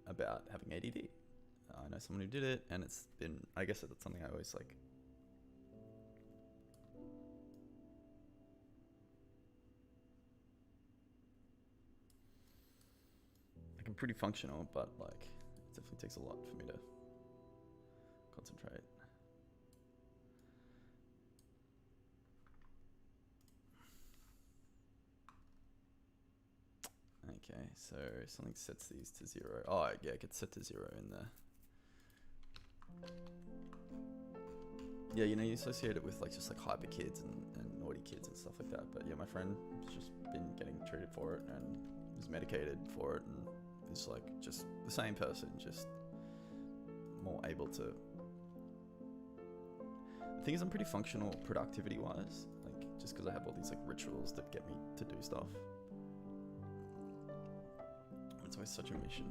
about having ADD. I know someone who did it, and it's been, I guess that's something I always like. Like I'm pretty functional, but like it definitely takes a lot for me to concentrate. Okay, so something sets these to 0. Oh, yeah, it gets set to 0 in there. Yeah, you associate it with like just like hyper kids and naughty kids and stuff like that. But yeah, my friend has just been getting treated for it and is medicated for it and is like just the same person, just more able to. The thing is, I'm pretty functional productivity wise, like just because I have all these like rituals that get me to do stuff. It's always such a mission.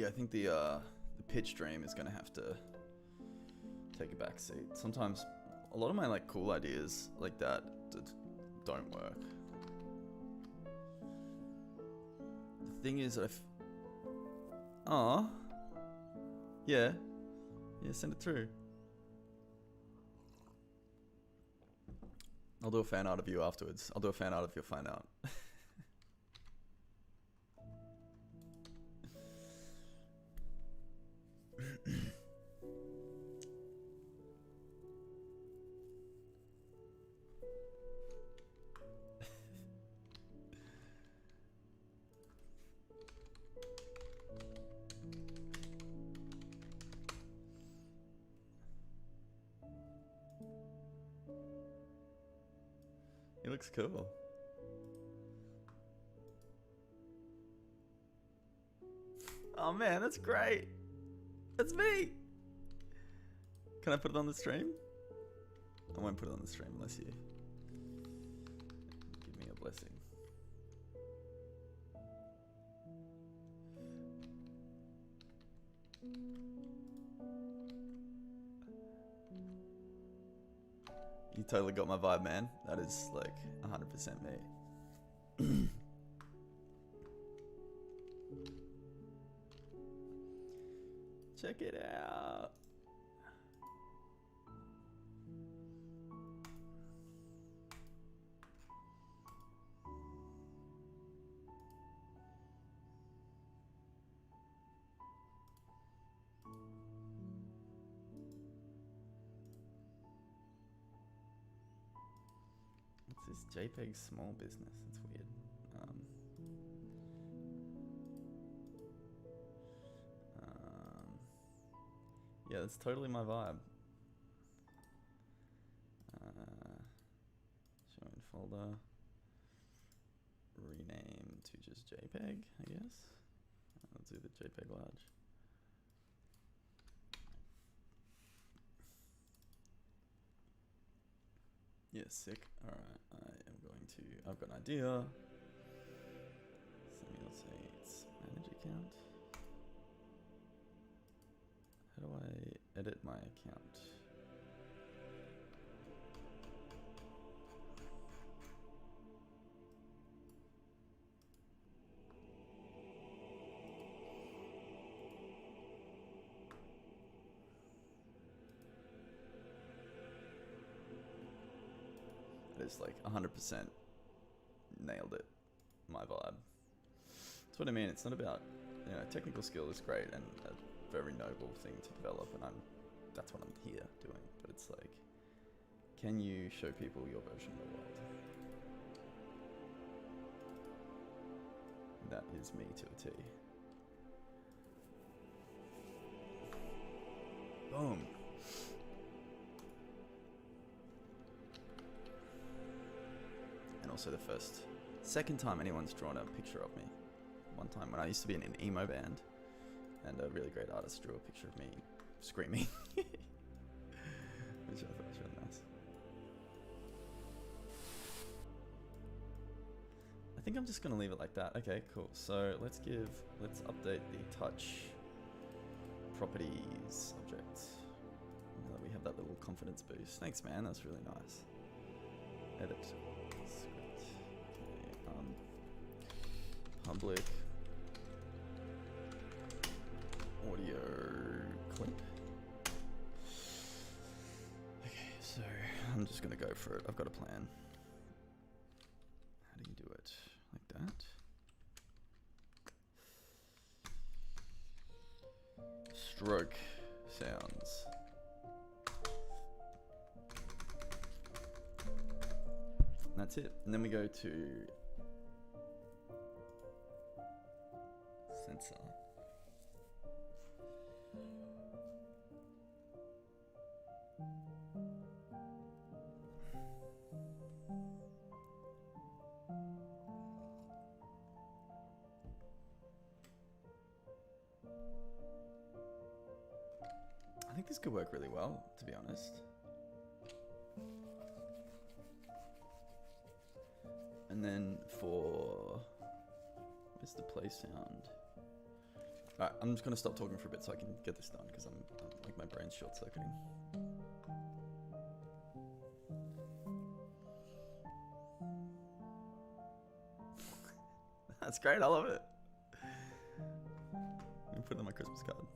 I think the pitch dream is gonna have to take a back seat. Sometimes a lot of my like cool ideas like that don't work. The thing is that yeah, send it through. I'll do a fan art of you afterwards. I'll do a fan art of your fan art. He looks cool. Oh man, that's great. That's me. Can I put it on the stream? I won't put it on the stream unless you give me a blessing. You totally got my vibe, man. That is like 100% me. Check it out. What's this JPEG small business? It's weird. Yeah, that's totally my vibe. Show in folder. Rename to just JPEG, I guess. Let's do the JPEG large. Yeah, sick. Alright, I've got an idea. Samuel Sates, manage account. How do I edit my account? It is like 100% nailed it. My vibe. That's what I mean. It's not about, technical skill is great and a very noble thing to develop, and that's what I'm here doing. But it's like, can you show people your version of the world? That is me to a T. Boom. And also the second time anyone's drawn a picture of me. One time when I used to be in an emo band, and a really great artist drew a picture of me screaming, which I thought was really nice. I think I'm just gonna leave it like that. Okay, cool. So let's update the touch properties object. Now that we have that little confidence boost. Thanks, man. That's really nice. Edit script. Okay. Public audio clip. Okay, so I'm just gonna go for it. I've got a plan. How do you do it? Like that? Stroke sounds. And that's it. And then we go to sensor. I think this could work really well, to be honest. And then for, where's the play sound? Alright, I'm just gonna stop talking for a bit so I can get this done because I'm like my brain's short circuiting. That's great, I love it. Let me put it on my Christmas card.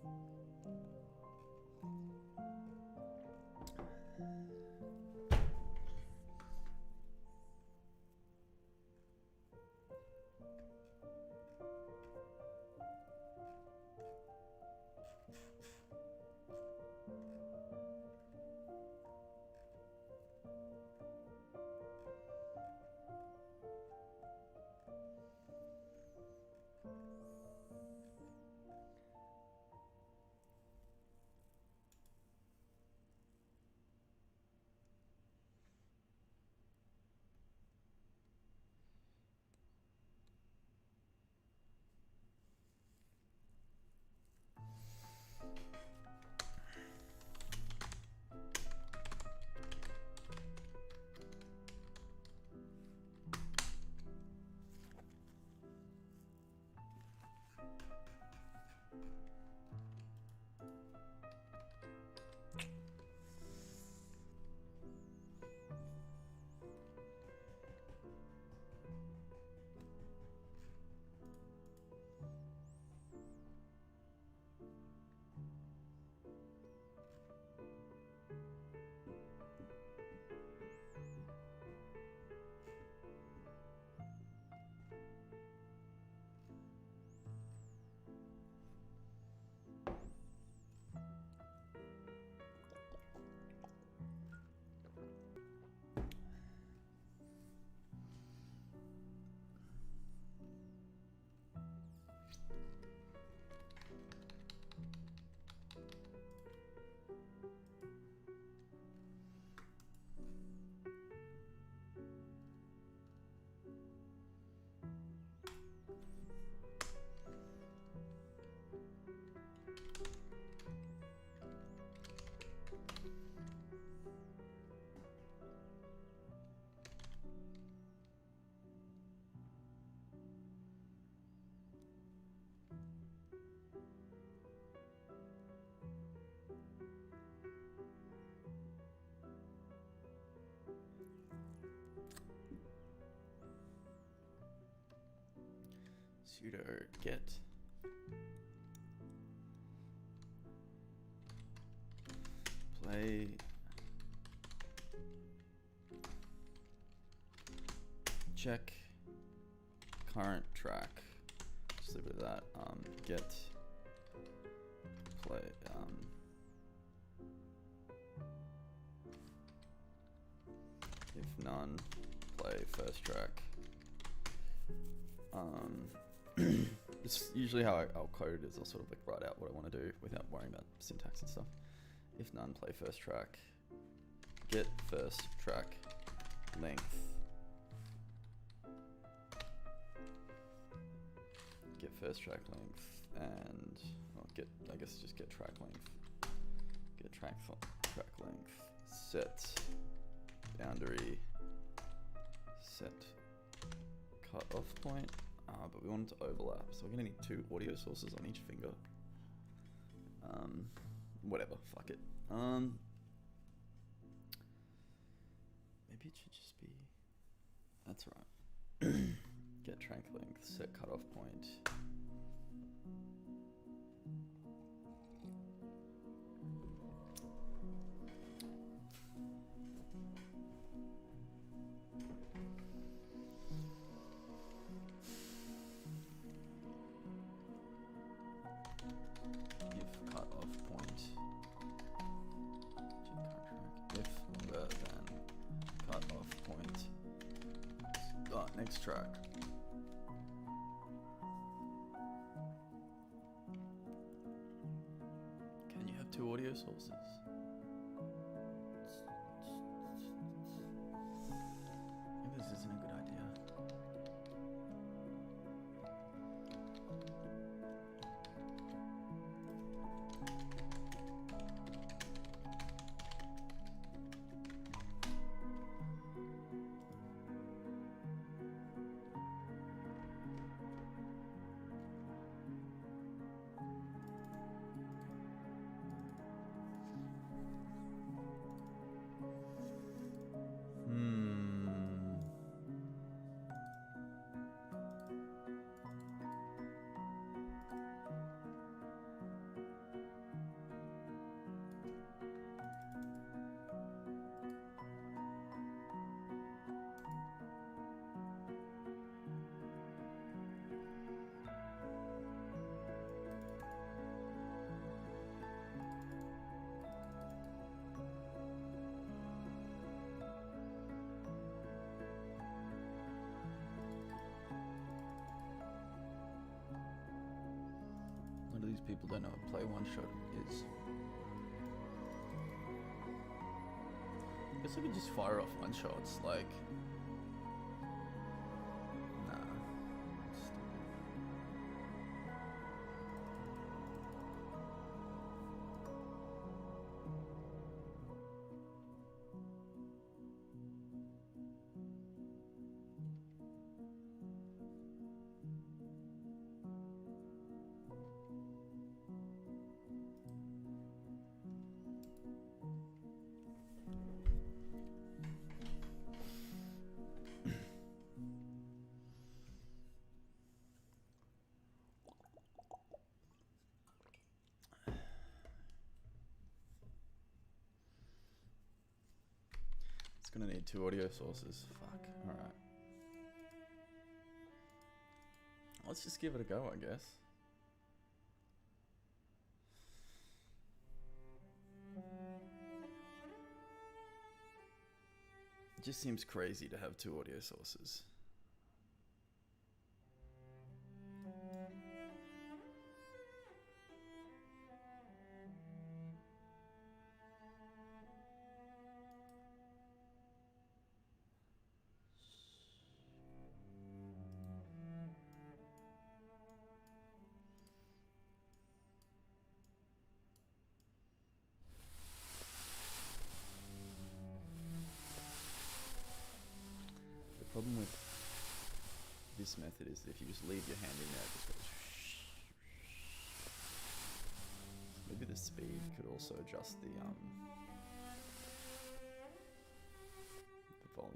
Sudo get play check current track. Just leave it at that. Get play if none, play first track. It's usually how I'll code is I'll sort of like write out what I want to do without worrying about syntax and stuff. If none, play first track. Get first track length. Get first track length and I guess just get track length. Get track length. Set boundary. Set cut off point. But we want it to overlap, so we're gonna need 2 audio sources on each finger. Whatever, fuck it. Maybe it should just be. That's right. Get track length, set cutoff point. Next track. Can you have 2 audio sources? Maybe this isn't a good idea. Because people don't know what play one shot is. I guess I could just fire off one shots, like. Nah. Stupid. Gonna need 2 audio sources. Fuck. Alright. Let's just give it a go, I guess. It just seems crazy to have 2 audio sources. The problem with this method is if you just leave your hand in there, it just goes. Maybe the speed could also adjust the volume.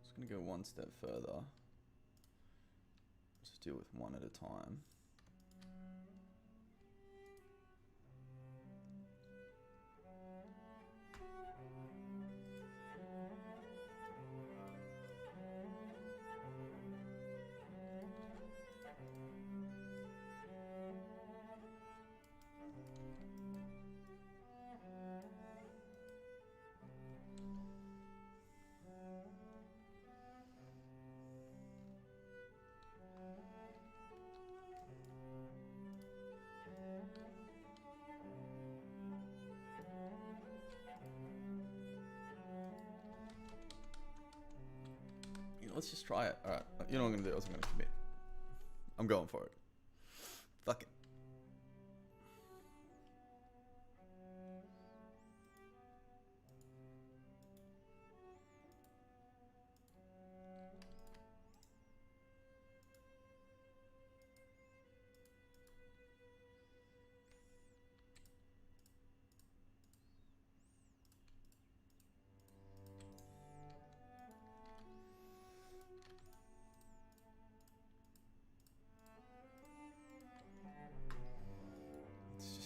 Just gonna go one step further. Just deal with one at a time. Let's just try it. Alright, you know what I'm gonna do? I'm gonna commit. I'm going for it. Fuck it.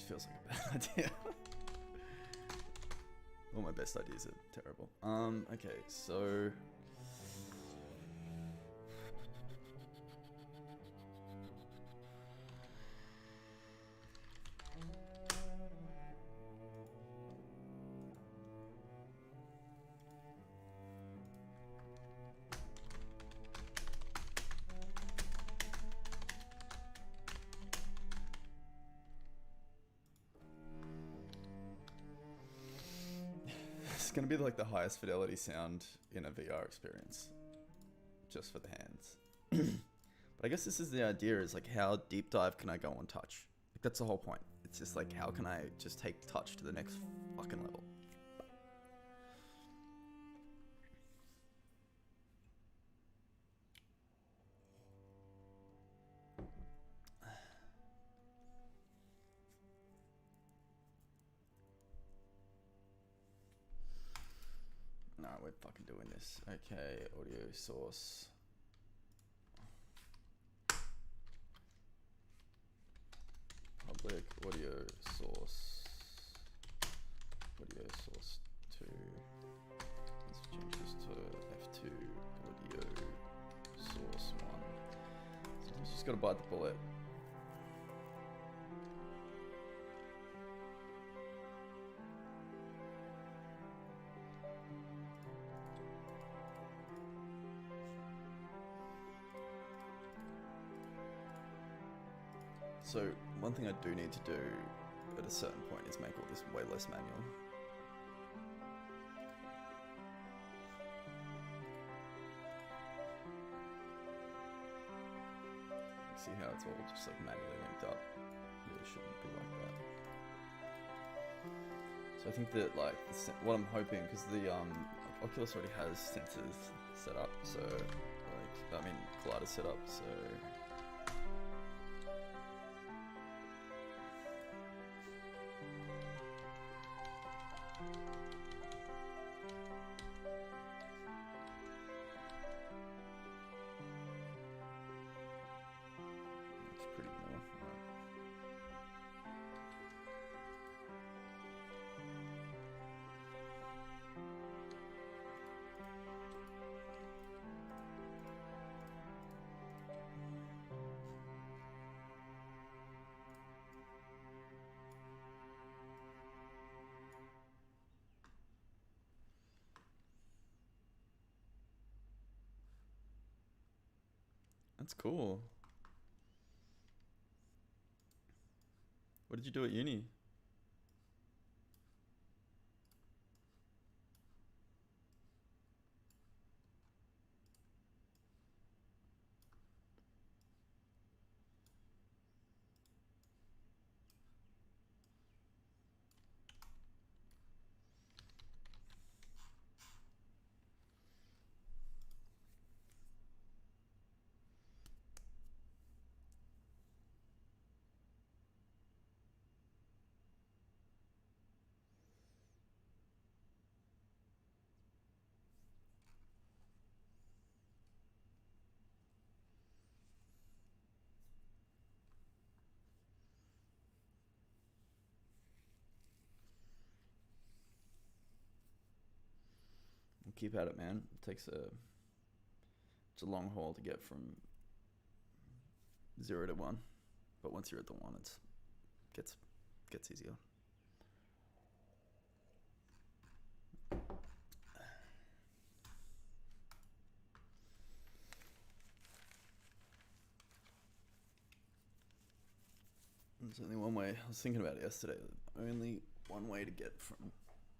Feels like a bad idea. All my best ideas are terrible. Okay, so going to be like the highest fidelity sound in a VR experience, just for the hands. But I guess this is the idea, is like, how deep dive can I go on touch? Like, that's the whole point. It's just like, how can I just take touch to the next fucking level? No, we're fucking doing this. Okay, audio source. Public audio source. Audio source 2. Let's change this to F2. Audio source 1. So I'm just gotta bite the bullet. So one thing I do need to do at a certain point is make all this way less manual. See how it's all just like manually linked up? Really shouldn't be like that. So I think that like what I'm hoping, because the like Oculus already has sensors set up, so like I mean collider set up, so. That's cool. What did you do at uni? Keep at it, man. It's a long haul to get from 0 to 1, but once you're at the 1, gets easier. There's only one way. I was thinking about it yesterday. Only one way to get from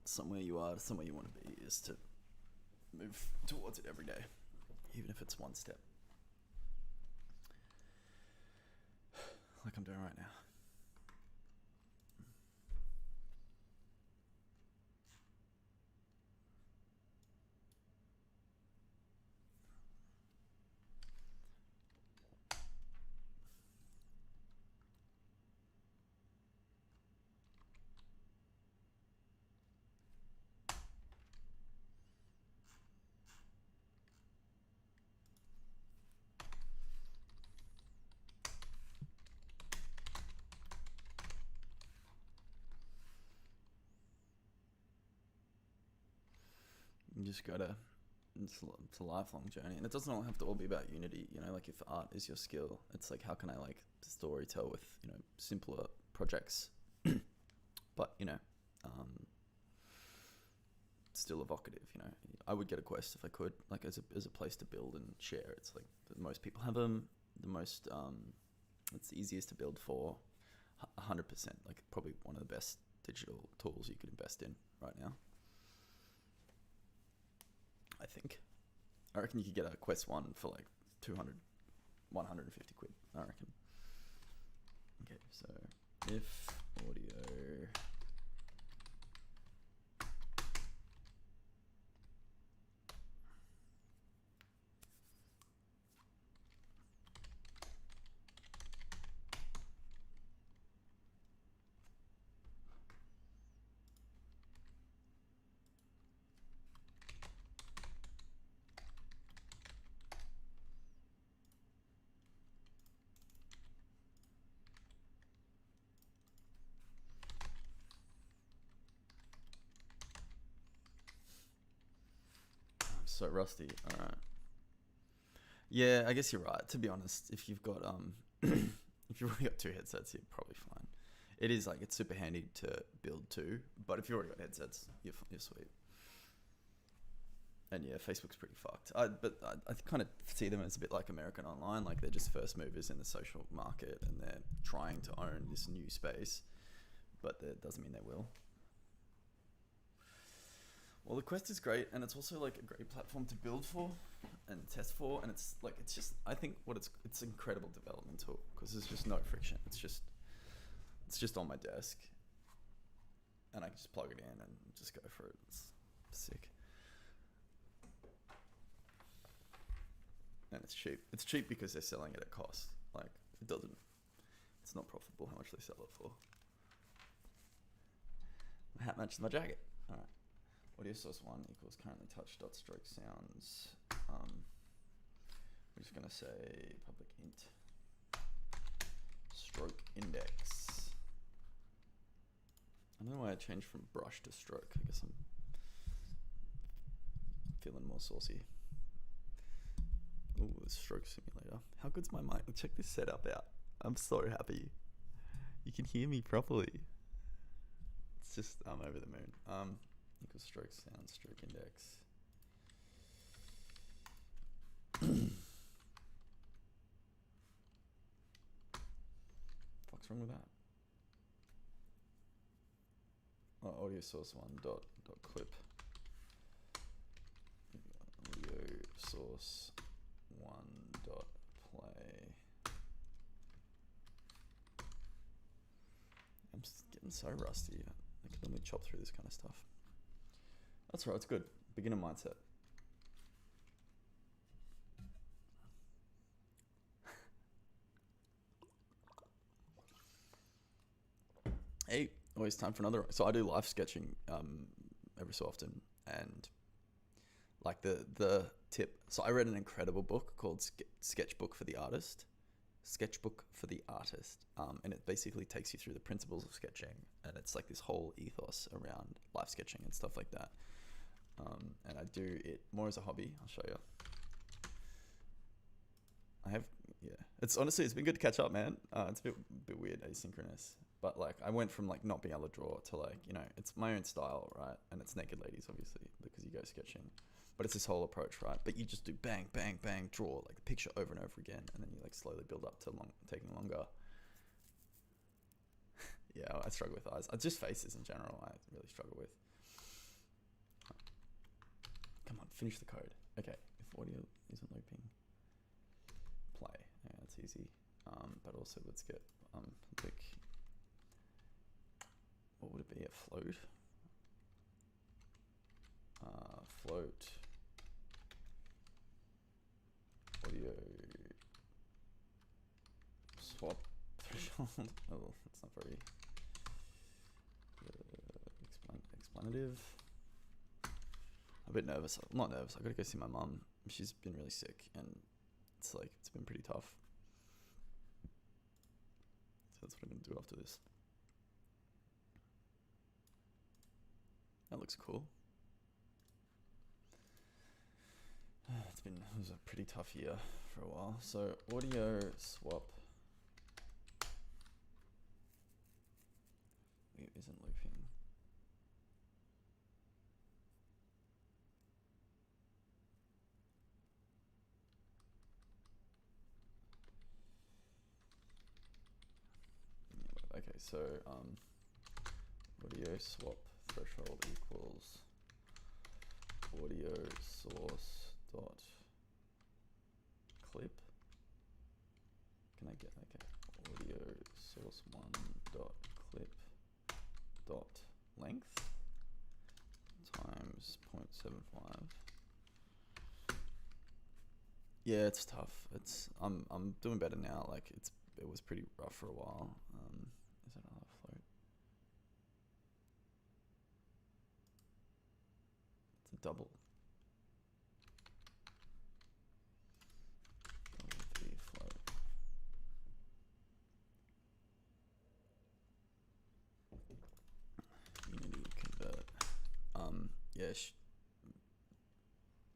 somewhere you are to somewhere you want to be is to move towards it every day, even if it's one step, like I'm doing right now. You just gotta, it's a lifelong journey, and it doesn't all have to all be about Unity, you know, like if art is your skill, it's like, how can I like story tell with, you know, simpler projects, but, you know, still evocative, you know. I would get a Quest if I could, like as a place to build and share. It's like most people have them, it's the easiest to build for, 100%, like probably one of the best digital tools you could invest in right now. I think. I reckon you could get a Quest 1 for like 200, 150 quid, I reckon. Okay, so if audio... So rusty. All right. Yeah, I guess you're right. To be honest, if you've got if you've already got two headsets, you're probably fine. It is like it's super handy to build two, but if you've already got headsets, you're sweet. And yeah, Facebook's pretty fucked. But I kind of see them as a bit like American Online, like they're just first movers in the social market, and they're trying to own this new space, but that doesn't mean they will. Well, the Quest is great, and it's also like a great platform to build for and test for, and it's like I think it's an incredible development tool because there's just no friction. It's just on my desk, and I can just plug it in and just go for it. It's sick, and it's cheap. It's cheap because they're selling it at cost. Like it's not profitable how much they sell it for. My hat matches my jacket. All right. Audio source 1 equals currently touch.stroke sounds. We're just going to say public int stroke index. I don't know why I changed from brush to stroke. I guess I'm feeling more saucy. Ooh, the stroke simulator. How good's my mic? Check this setup out. I'm so happy. You can hear me properly. It's just, I'm over the moon. Equals stroke sound, stroke index. What's wrong with that? Oh, audio source 1 dot clip. Audio source 1 dot play. I'm just getting so rusty. I can only chop through this kind of stuff. That's right, it's good. Beginner mindset. Hey, always time for another. So I do live sketching every so often, and like the tip. So I read an incredible book called Sketchbook for the Artist. Sketchbook for the Artist, and it basically takes you through the principles of sketching, and it's like this whole ethos around live sketching and stuff like that. And I do it more as a hobby. I'll show you. It's honestly, it's been good to catch up, man. It's a bit weird, asynchronous, but like I went from like not being able to draw to like, you know, it's my own style, right? And it's naked ladies, obviously, because you go sketching, but it's this whole approach, right? But you just do bang, bang, bang, draw like the picture over and over again, and then you like slowly build up to taking longer. Yeah, I struggle with eyes. Just faces in general, I really struggle with. Come on, finish the code. Okay, if audio isn't looping, play. Yeah, that's easy. But also let's get like, what would it be? A float. Float. Audio swap threshold. Oh, that's not very explanative. I'm a bit nervous. I'm not nervous. I gotta go see my mum. She's been really sick, and it's been pretty tough. So that's what I'm gonna do after this. That looks cool. It was a pretty tough year for a while. So audio swap isn't looping. Okay, so audio swap threshold equals audio source dot clip. Can I get audio source 1 dot clip dot length times 0.75. Yeah, it's tough. I'm doing better now. Like it was pretty rough for a while. Is that another float? It's a double. Double V float. Unity convert. Yeah.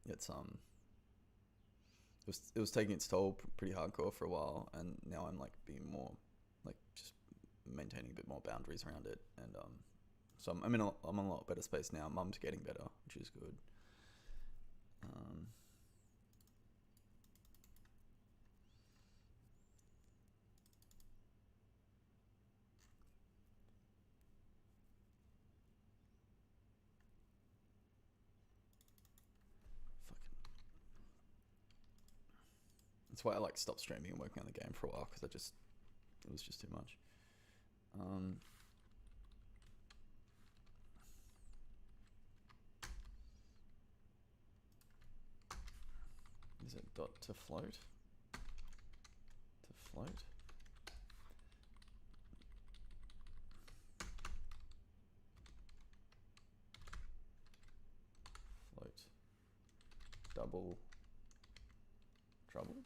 It's it was taking its toll pretty hardcore for a while, and now I'm like being more like just maintaining a bit more boundaries around it, and so I'm in a lot better space now. Mum's getting better, which is good. That's why I like stopped streaming and working on the game for a while, because it was just too much. Is it dot to float? To float? Float. Double. Trouble?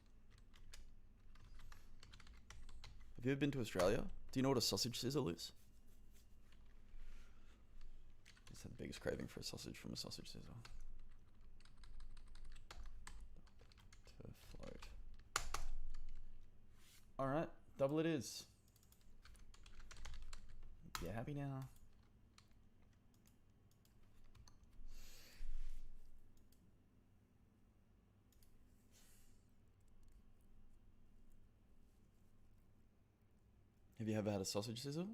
Have you ever been to Australia? Do you know what a sausage sizzle is? Just had the biggest craving for a sausage from a sausage sizzle. To float. Alright, double it is. You happy now? Have you ever had a sausage sizzle?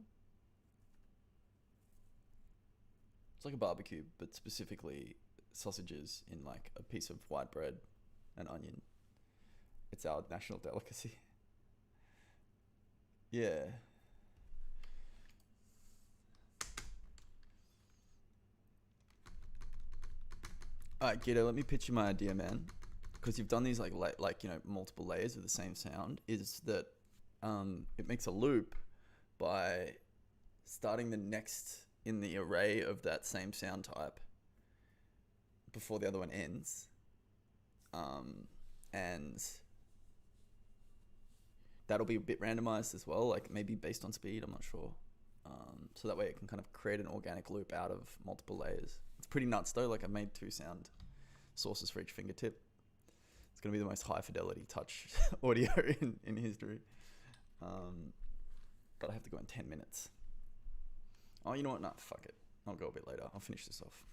It's like a barbecue, but specifically sausages in like a piece of white bread and onion. It's our national delicacy. Yeah. Alright, Guido, let me pitch you my idea, man. Because you've done these like multiple layers of the same sound. Is that it makes a loop by starting the next in the array of that same sound type before the other one ends, and that'll be a bit randomized as well, like maybe based on speed, I'm not sure. So that way it can kind of create an organic loop out of multiple layers. It's pretty nuts though. Like I've made 2 sound sources for each fingertip. It's going to be the most high fidelity touch audio in history. But I have to go in 10 minutes. Oh, you know what? Nah, fuck it. I'll go a bit later. I'll finish this off.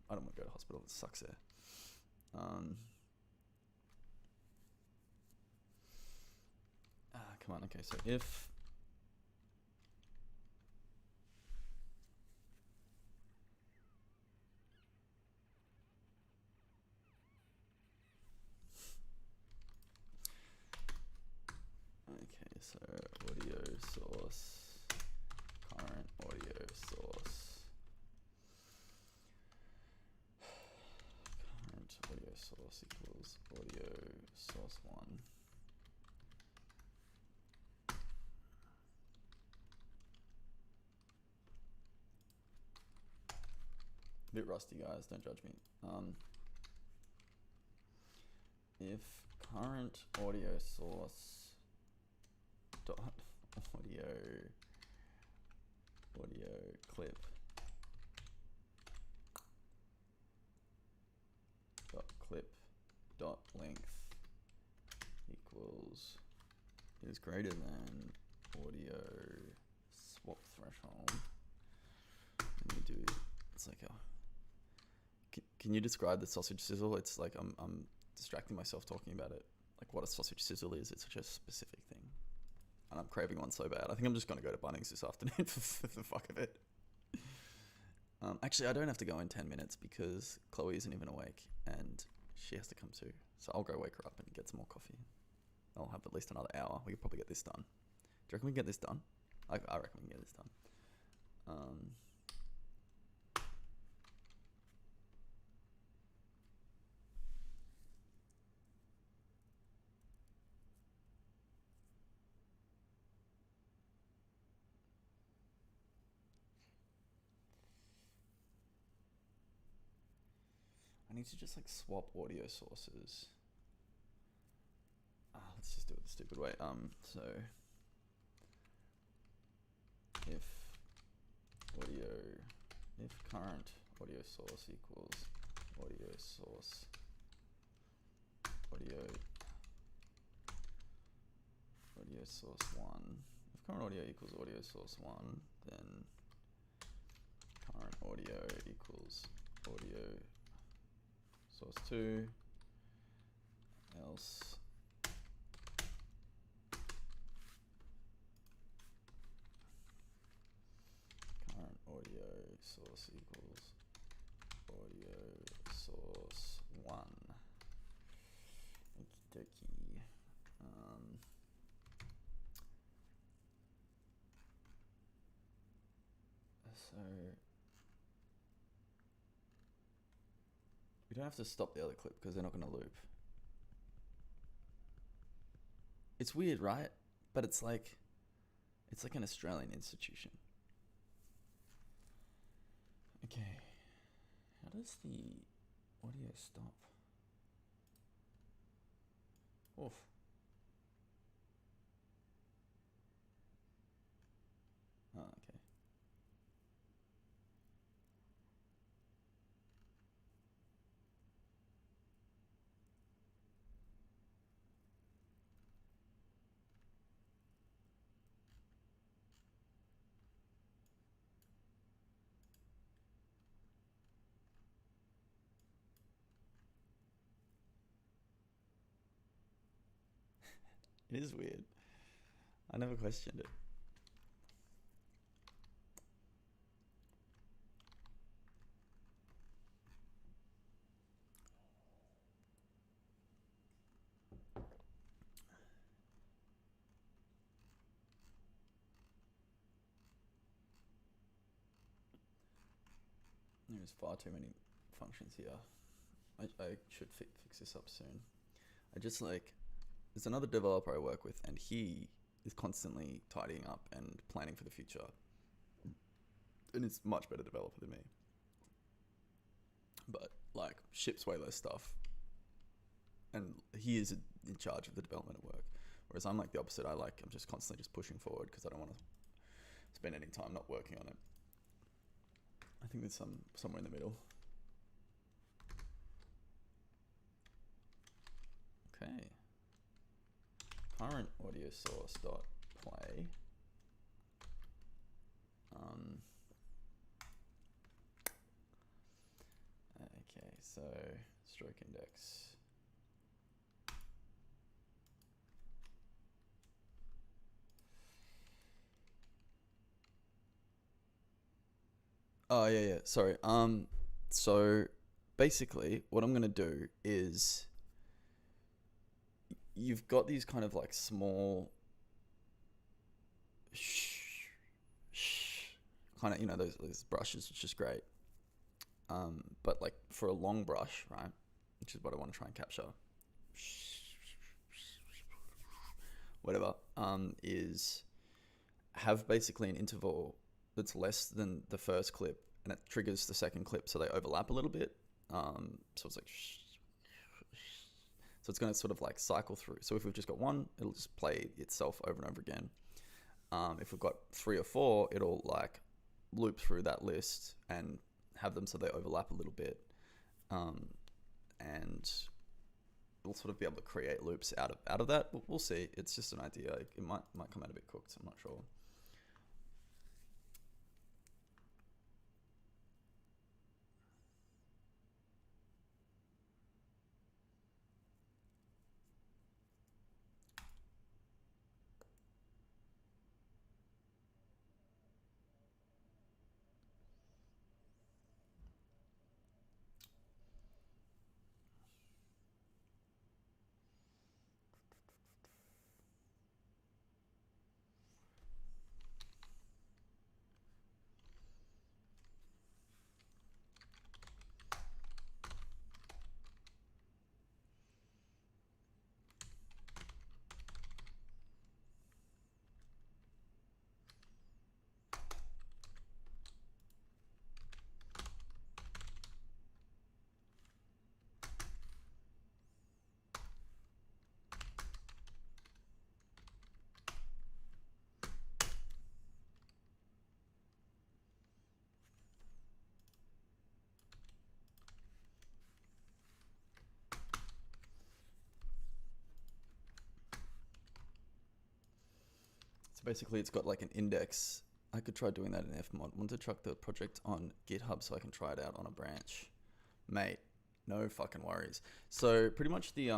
I don't want to go to hospital. It sucks there. Come on. Okay, so if... Okay, so audio source, current audio source, current audio source equals audio source 1. A bit rusty, guys, don't judge me. If current audio source dot audio clip dot length equals is greater than audio swap threshold. Let me do, it's like a, can you describe the sausage sizzle? It's like I'm distracting myself talking about it. Like what a sausage sizzle is, it's such a specific thing. And I'm craving one so bad. I think I'm just going to go to Bunnings this afternoon for the fuck of it. Actually, I don't have to go in 10 minutes because Chloe isn't even awake and she has to come too. So I'll go wake her up and get some more coffee. I'll have at least another hour. We could probably get this done. Do you reckon we can get this done? I reckon we can get this done. I need to just like swap audio sources. Let's just do it the stupid way. So if current audio source equals audio source one. If current audio equals audio source one, then current audio equals audio source two, else current audio source equals audio source one. Okie dokie. So we don't have to stop the other clip because they're not going to loop. It's weird, right? But it's like an Australian institution. Okay. How does the audio stop? Oof. Oh, okay. It is weird. I never questioned it. There's far too many functions here. I should fix this up soon. I just there's another developer I work with and he is constantly tidying up and planning for the future. And it's much better developer than me. But like ships way less stuff. And he is in charge of the development of work. Whereas I'm like the opposite. I'm just constantly just pushing forward because I don't want to spend any time not working on it. I think there's somewhere in the middle. Okay. Current audio source dot play. Okay, so stroke index. Oh yeah, sorry. So basically what I'm gonna do is you've got these kind of like small kind of, you know, those brushes, which is great. But like for a long brush, right, which is what I want to try and capture, whatever, is have basically an interval that's less than the first clip and it triggers the second clip so they overlap a little bit. So it's like, so it's going to sort of like cycle through. So if we've just got one, it'll just play itself over and over again. If we've got 3 or 4, it'll like loop through that list and have them so they overlap a little bit. And we'll sort of be able to create loops out of that. We'll see. It's just an idea. It might come out a bit cooked. I'm not sure. basically it's got like an index. I could try doing that in Fmod. Want to chuck the project on GitHub so I can try it out on a branch. Mate, no fucking worries. So pretty much the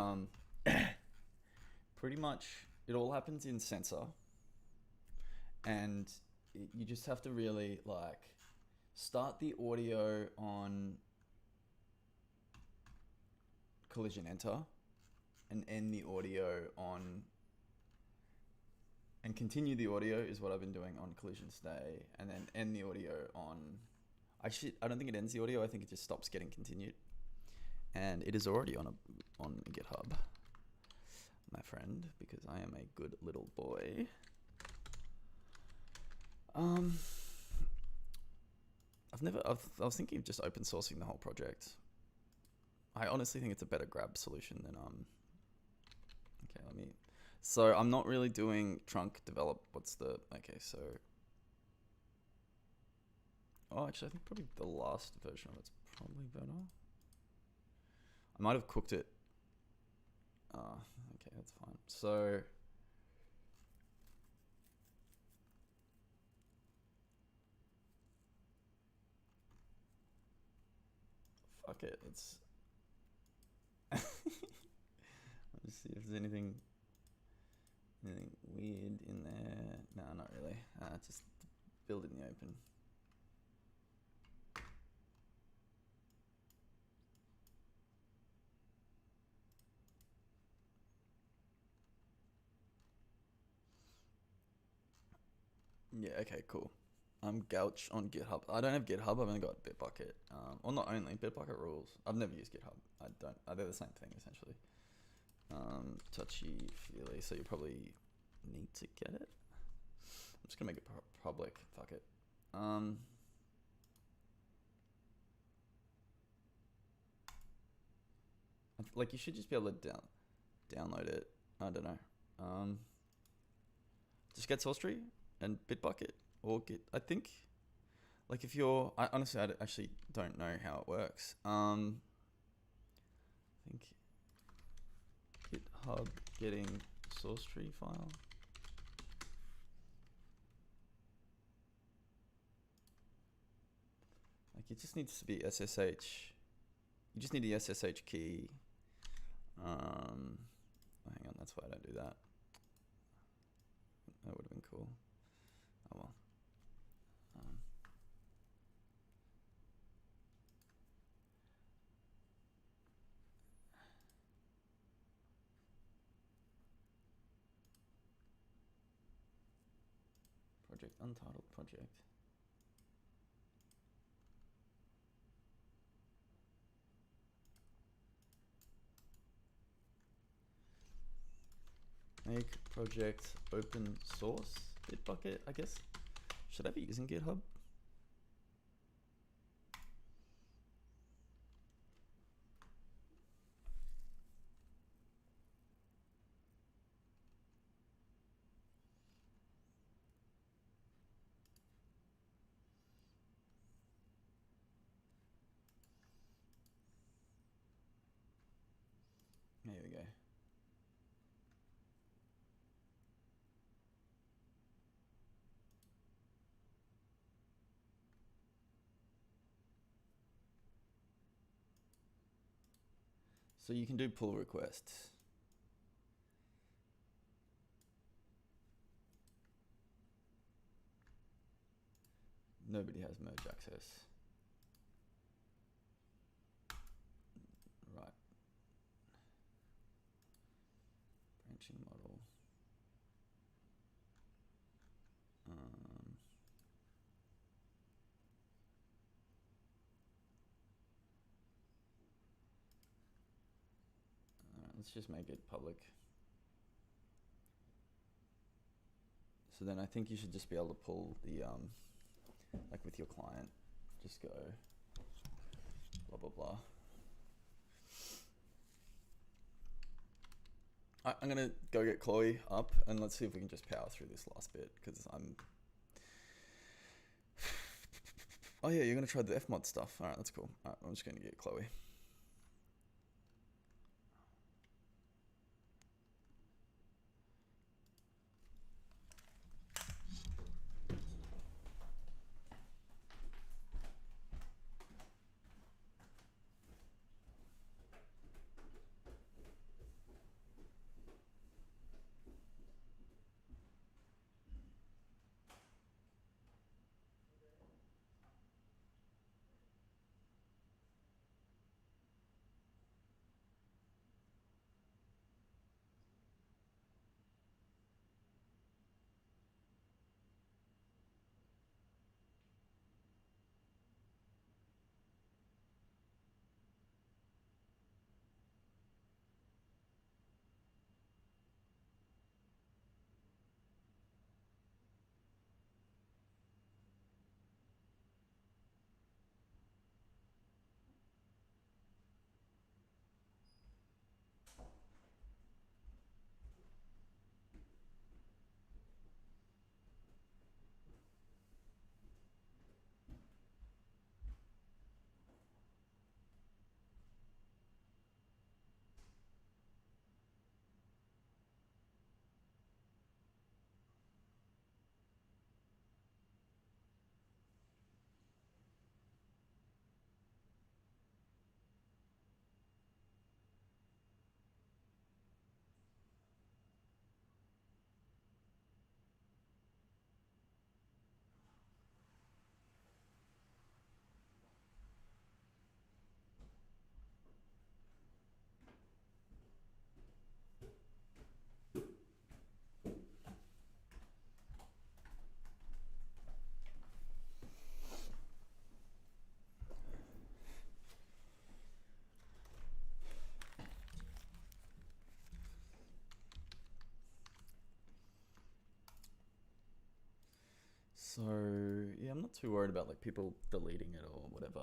pretty much it all happens in sensor, and you just have to really like start the audio on collision enter and end the audio on, and continue the audio is what I've been doing on collision stay, and then end the audio on, I don't think it ends the audio, I think it just stops getting continued. And it is already on GitHub, my friend, because I am a good little boy. I was thinking of just open sourcing the whole project. I honestly think it's a better grab solution than okay, so I'm not really doing trunk develop. Oh, actually I think probably the last version of it's probably better. I might have cooked it. Okay, that's fine. So fuck it, let's let's see if there's anything weird in there. No, not really. Just build it in the open. Yeah, okay, cool. I'm Gouch on GitHub. I don't have GitHub, I've only got Bitbucket. Well, not only, Bitbucket rules. I've never used GitHub. They're the same thing, essentially. Touchy Feely, so you probably need to get it. I'm just gonna make it public, fuck it. Like, you should just be able to download it. I don't know. Just get source tree and Bitbucket or Git. I think, like, if you're, honestly, I actually don't know how it works. I think GitHub getting source tree file. Like, it just needs to be SSH. You just need the SSH key. Oh, hang on, that's why I don't do that. That would have been cool. Oh well. Project, untitled project. Make project open source. Bitbucket, I guess. Should I be using GitHub? There we go. So you can do pull requests. Nobody has merge access. Right. Branching model. Let's just make it public. So then I think you should just be able to pull the, like with your client, just go blah, blah, blah. I'm gonna go get Chloe up and let's see if we can just power through this last bit, because oh yeah, you're gonna try the Fmod stuff. Alright, that's cool. Alright, I'm just gonna get Chloe. So yeah, I'm not too worried about like people deleting it or whatever.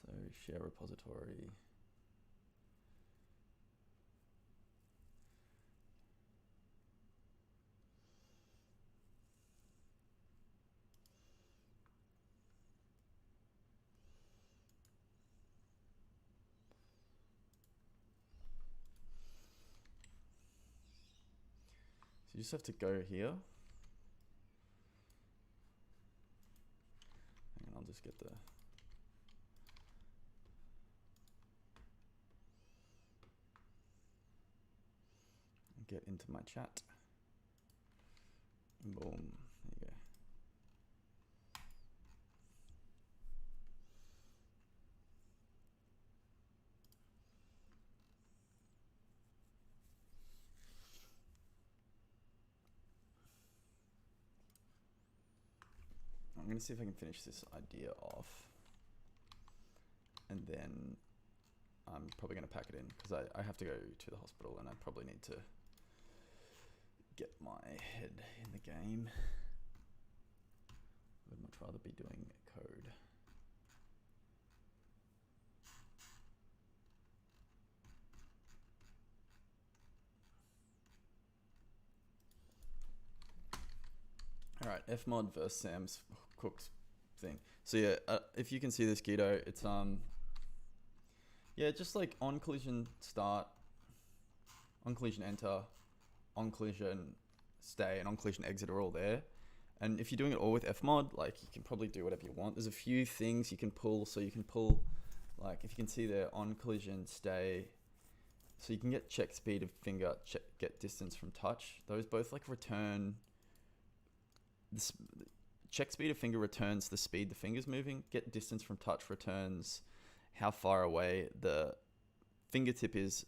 So share repository. So you just have to go here. And I'll just get the get into my chat. And boom. There you go. I'm going to see if I can finish this idea off. And then I'm probably going to pack it in because I have to go to the hospital and I probably need to get my head in the game. I would much rather be doing code. All right, Fmod versus Sam's Cook's thing. So yeah, if you can see this Guido, it's yeah, just like on collision start, on collision enter, on collision stay, and on collision exit are all there. And if you're doing it all with Fmod, like you can probably do whatever you want. There's a few things you can pull. So you can pull, like if you can see there, on collision stay. So you can get check speed of finger, get distance from touch. Those both like return. This check speed of finger returns the speed the finger's moving. Get distance from touch returns how far away the fingertip is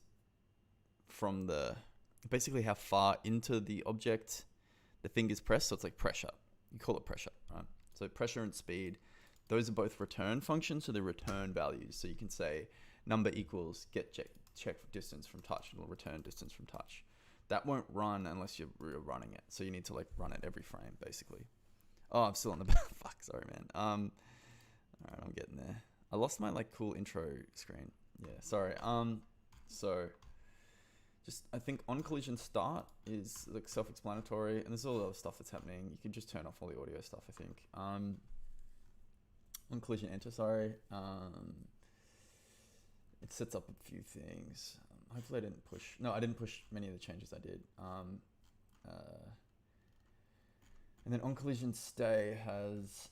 from the, basically how far into the object the finger's pressed. So it's like pressure. You call it pressure, right? So pressure and speed, those are both return functions. So they're return values. So you can say number equals get check distance from touch. It'll return distance from touch. That won't run unless you're running it. So you need to like run it every frame, basically. Oh, I'm still on the fuck. Sorry, man. All right, I'm getting there. I lost my like cool intro screen. Yeah, sorry. So just I think on collision start is like self-explanatory, and there's all the other stuff that's happening. You can just turn off all the audio stuff, I think. On collision enter, sorry. It sets up a few things. Hopefully I didn't push. No, I didn't push many of the changes I did. And then on collision stay has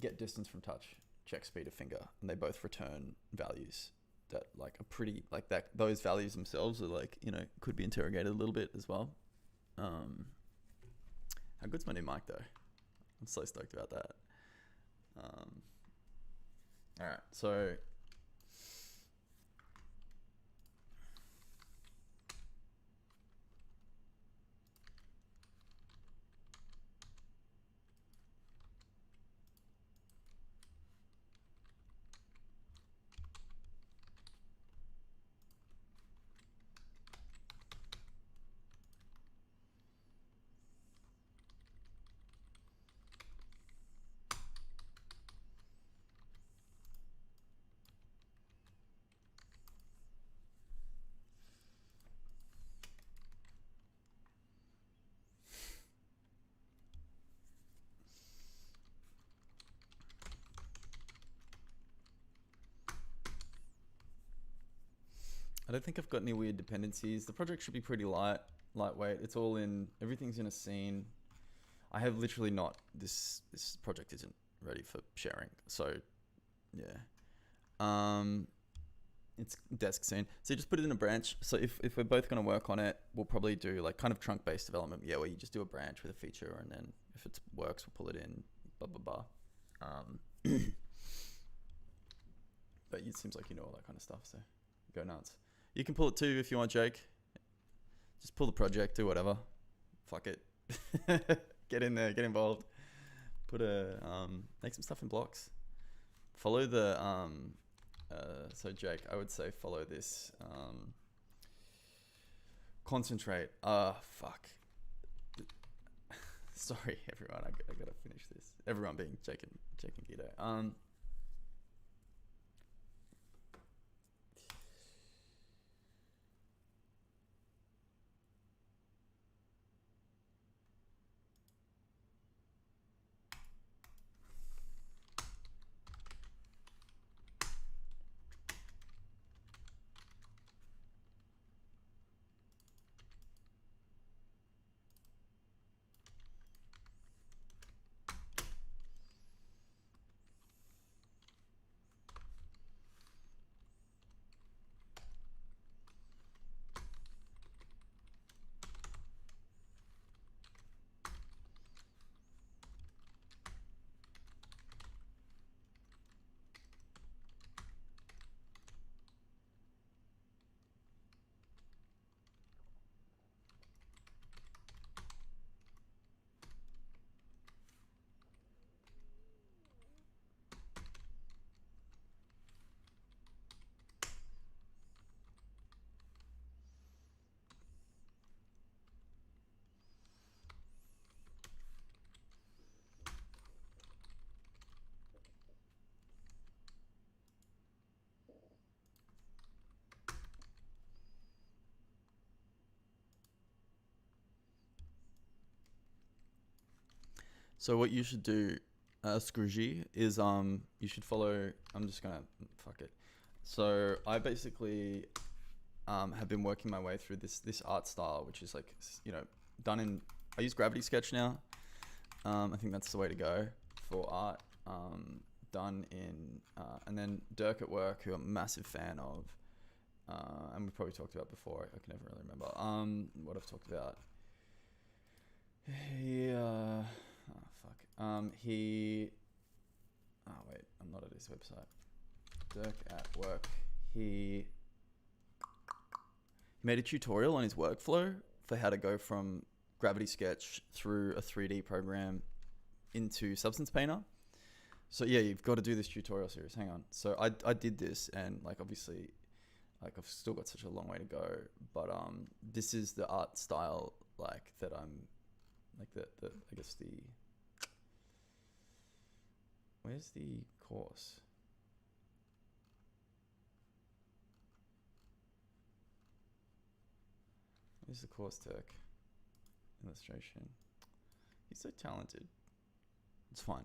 get distance from touch, check speed of finger, and they both return values that like are pretty like that. Those values themselves are like, you know, could be interrogated a little bit as well. How good's my new mic though? I'm so stoked about that. All right, so I don't think I've got any weird dependencies. The project should be pretty lightweight. It's all in, everything's in a scene. I have literally not, this project isn't ready for sharing. So yeah. It's desk scene. So you just put it in a branch. So if we're both going to work on it, we'll probably do like kind of trunk-based development. Yeah, where you just do a branch with a feature, and then if it works, we'll pull it in, blah, blah, blah. But it seems like you know all that kind of stuff, so go nuts. You can pull it too if you want, Jake. Just pull the project, do whatever. Fuck it. Get in there, get involved. Put make some stuff in blocks. Follow the, so Jake, I would say follow this, concentrate. Fuck. Sorry, everyone. I gotta finish this. Everyone being Jake and Guido. So what you should do, Scroogy, is you should follow. I'm just gonna fuck it. So I basically have been working my way through this art style, which is like, you know, done in. I use Gravity Sketch now. I think that's the way to go for art. Done in and then Dirk at Work, who I'm a massive fan of, and we've probably talked about before. I can never really remember what I've talked about. Yeah. Oh fuck. He. Oh wait, I'm not at his website. Dirk at Work. He made a tutorial on his workflow for how to go from Gravity Sketch through a 3D program into Substance Painter. So yeah, you've got to do this tutorial series. Hang on. So I did this, and like obviously, like I've still got such a long way to go. But this is the art style like that I'm like the I guess the. Where's the course? Where's the course, Turk? Illustration. He's so talented. It's fine.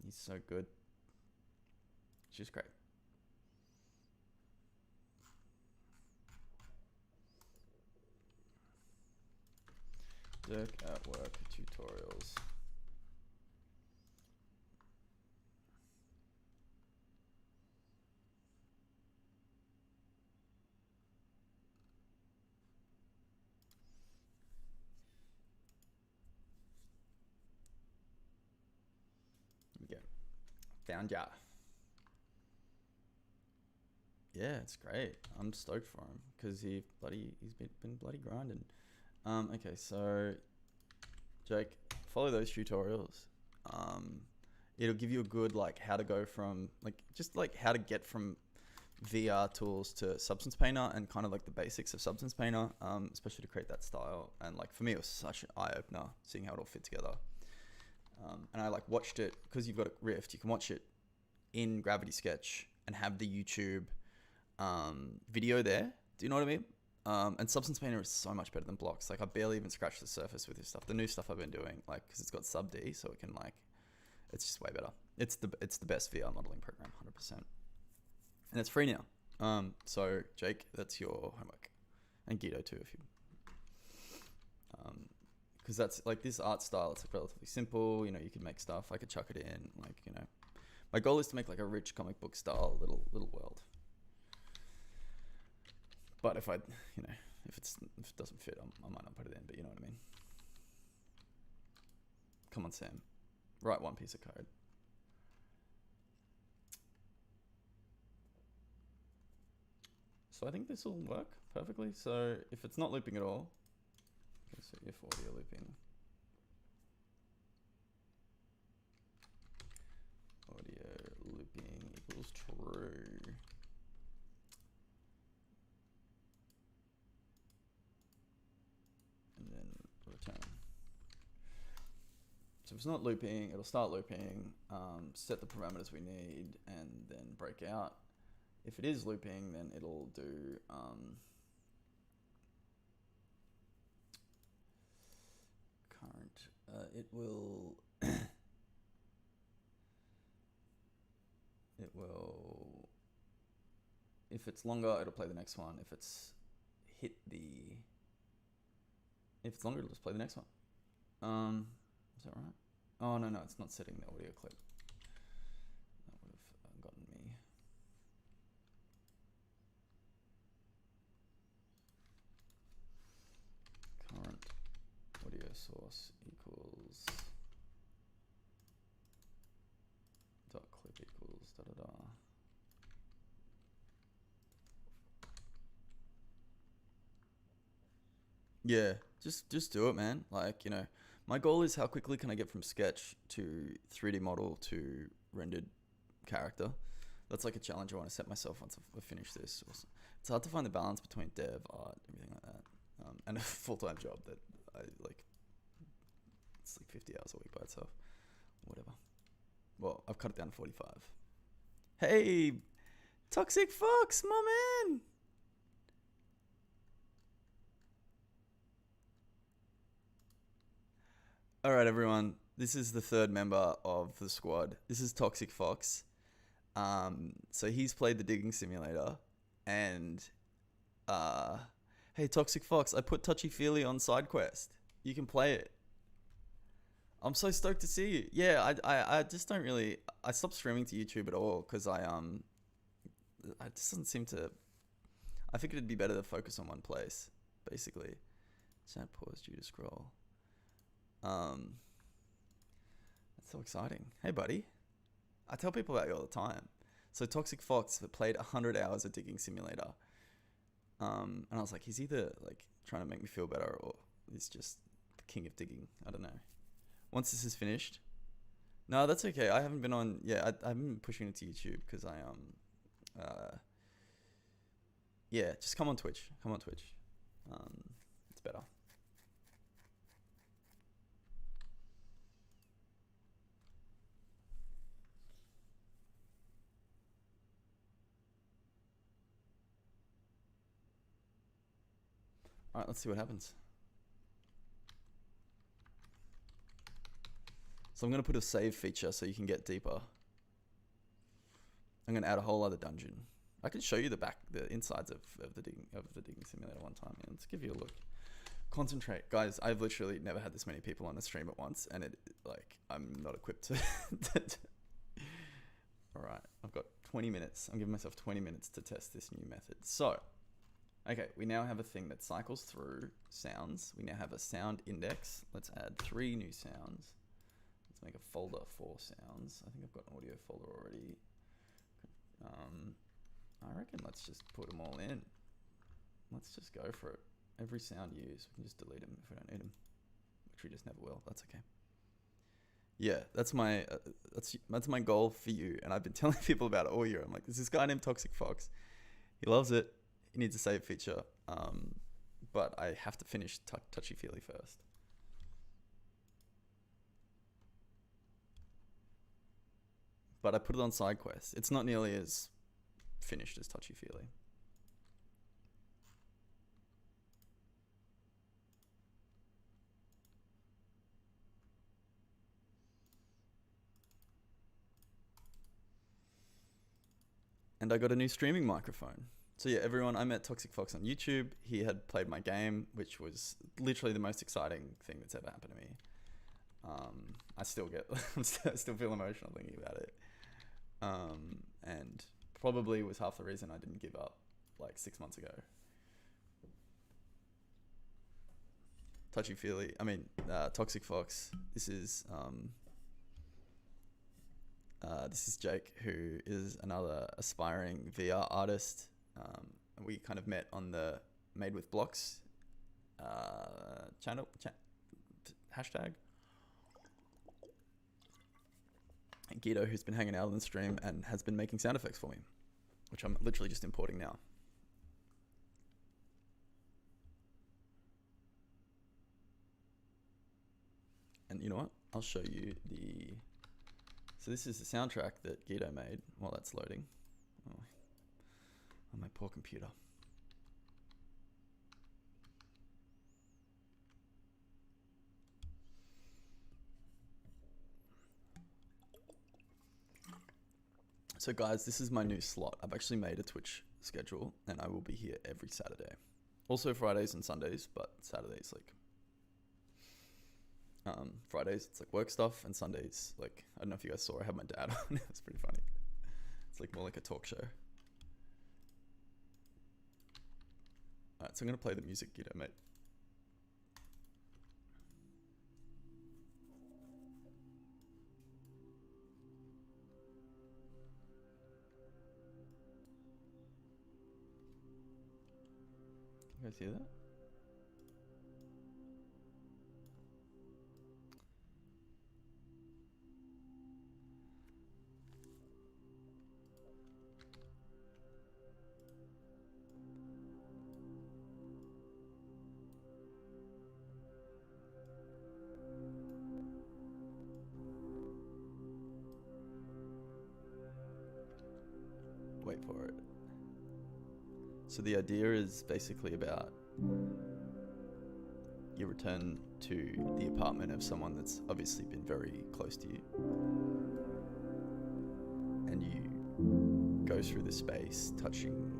He's so good. She's great. Dirk at Work tutorials. Here we go. Found ya. Yeah, it's great. I'm stoked for him because he's been bloody grinding. Okay, so Jake, follow those tutorials. It'll give you a good like how to go from like just like how to get from VR tools to Substance Painter and kind of like the basics of Substance Painter, especially to create that style. And like for me, it was such an eye opener seeing how it all fit together. And I like watched it because you've got a Rift. You can watch it in Gravity Sketch and have the YouTube video there. Do you know what I mean? And Substance Painter is so much better than blocks. Like I barely even scratched the surface with this stuff. The new stuff I've been doing, like, because it's got sub D, so it can like, it's just way better. It's the best VR modeling program, 100%, and it's free now. So Jake, that's your homework, and Guido too, if you, because that's like this art style. It's like relatively simple. You know, you could make stuff. I could chuck it in. Like, you know, my goal is to make like a rich comic book style little world. But if it doesn't fit, I might not put it in, but you know what I mean. Come on, Sam. Write one piece of code. So I think this will work perfectly. So if it's not looping at all, okay, so if audio looping. Audio looping equals true. So if it's not looping, it'll start looping, set the parameters we need, and then break out. If it is looping, then it'll do current. It will it will, if it's longer, it'll play the next one. If it's longer, it'll just play the next one. Is that right? Oh, no, it's not setting the audio clip. That would have gotten me. Current audio source equals dot clip equals da da da. Yeah, just do it, man. Like, you know, my goal is how quickly can I get from sketch to 3D model to rendered character. That's like a challenge I want to set myself once I finish this. It's hard to find the balance between dev, art, everything like that, and a full-time job that I like. It's like 50 hours a week by itself. Whatever. Well, I've cut it down to 45. Hey, Toxic Fox, my man. All right, everyone. This is the third member of the squad. This is Toxic Fox. So he's played the digging simulator, and hey, Toxic Fox, I put Touchy Feely on side quest. You can play it. I'm so stoked to see you. Yeah, I just don't really. I stopped streaming to YouTube at all because I just doesn't seem to. I figured it'd be better to focus on one place, basically. Chat pause due to scroll. That's so exciting. Hey, buddy. I tell people about you all the time. So Toxic Fox played 100 hours of Digging Simulator. And I was like, he's either like trying to make me feel better or he's just the king of digging. I don't know. Once this is finished. No, that's okay. I haven't been on. Yeah, I haven't been pushing it to YouTube because yeah, just come on Twitch. Come on Twitch. It's better. All right, let's see what happens. So I'm going to put a save feature so you can get deeper. I'm going to add a whole other dungeon. I can show you the insides of the digging simulator one time. Yeah, let's give you a look. Concentrate, guys. I've literally never had this many people on the stream at once, and I'm not equipped to. All right, I've got 20 minutes. I'm giving myself 20 minutes to test this new method. So. Okay, we now have a thing that cycles through sounds. We now have a sound index. Let's add 3 new sounds. Let's make a folder for sounds. I think I've got an audio folder already. I reckon let's just put them all in. Let's just go for it. Every sound used, we can just delete them if we don't need them, which we just never will. That's okay. Yeah, that's my goal for you. And I've been telling people about it all year. I'm like, there's this guy named Toxic Fox. He loves it. He needs a save feature, but I have to finish Touchy Feely first. But I put it on side quest. It's not nearly as finished as Touchy Feely. And I got a new streaming microphone. So yeah, everyone, I met Toxic Fox on YouTube. He had played my game, which was literally the most exciting thing that's ever happened to me. I still I still feel emotional thinking about it. And probably was half the reason I didn't give up like 6 months ago. Touchy Feely, Toxic Fox. This is Jake, who is another aspiring VR artist. We kind of met on the Made with Blocks hashtag. And Guido, who's been hanging out on the stream and has been making sound effects for me, which I'm literally just importing now. And you know what? I'll show you the... So this is the soundtrack that Guido made while that's loading. Oh, my poor computer. So guys, this is my new slot. I've actually made a Twitch schedule and I will be here every Saturday. Also Fridays and Sundays, but Saturdays like... Fridays it's like work stuff, and Sundays like, I don't know if you guys saw, I had my dad on. It's pretty funny. It's like more like a talk show. Alright, so I'm gonna play the music, Guido, mate. Can you guys hear that? Wait for it. So the idea is basically about you return to the apartment of someone that's obviously been very close to you, and you go through the space, touching,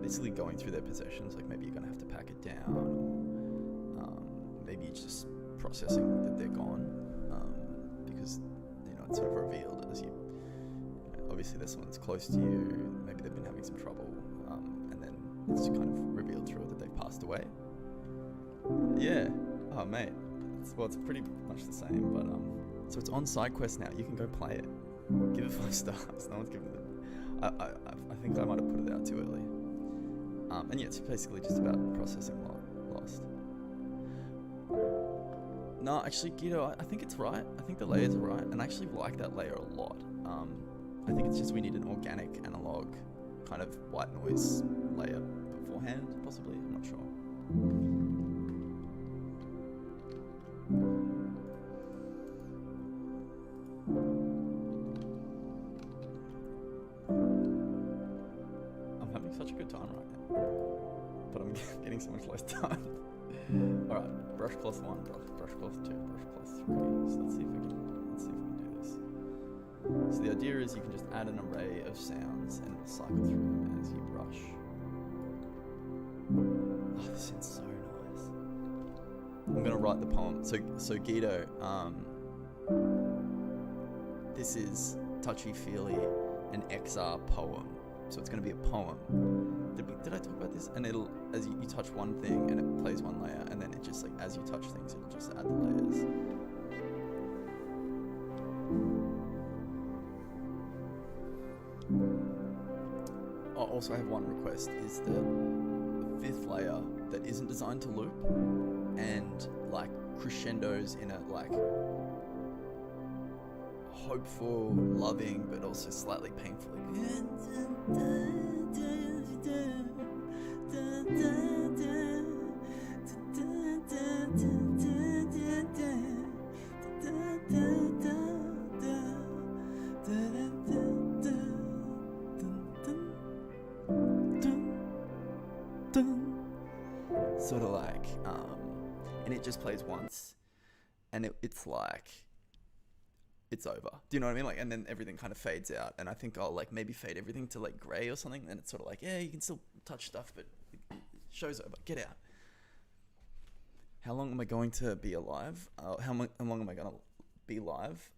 basically going through their possessions. Like maybe you're gonna have to pack it down, or maybe you're just processing that they're gone, because you know it's sort of revealed as you. Obviously there's someone that's close to you, maybe they've been having some trouble, and then it's kind of revealed through it that they've passed away. Yeah, oh mate, it's pretty much the same, but so it's on SideQuest now. You can go play it. Give it 5 stars. No one's given it. I think I might have put it out too early. And yeah, it's basically just about processing Lost. No, actually, Guido, I think it's right. I think the layers are right, and I actually like that layer a lot. I think it's just we need an organic analog kind of white noise layer beforehand, possibly. I'm not sure. I'm having such a good time right now, but I'm getting so much less done. Alright, brush cloth 1, brush cloth 2, brush cloth 3. So let's see if we can do this. So the idea is you can just add an array of sounds and cycle through them as you brush. Oh, this sounds so nice. I'm gonna write the poem. So Guido, this is Touchy Feely, an XR poem. So it's gonna be a poem. Did I talk about this? And it'll, as you touch one thing and it plays one layer, and then it just like, as you touch things, it'll just add the layers. Oh, also I have one request, is the 5th layer that isn't designed to loop and like crescendos in a like hopeful, loving, but also slightly painful. Sort of like, and it just plays once, and it's like, it's over. Do you know what I mean? Like, and then everything kind of fades out, and I think I'll like maybe fade everything to like gray or something, and it's sort of like, yeah, you can still touch stuff, but show's over. Get out. How long am I going to be alive? How long am I going to be live?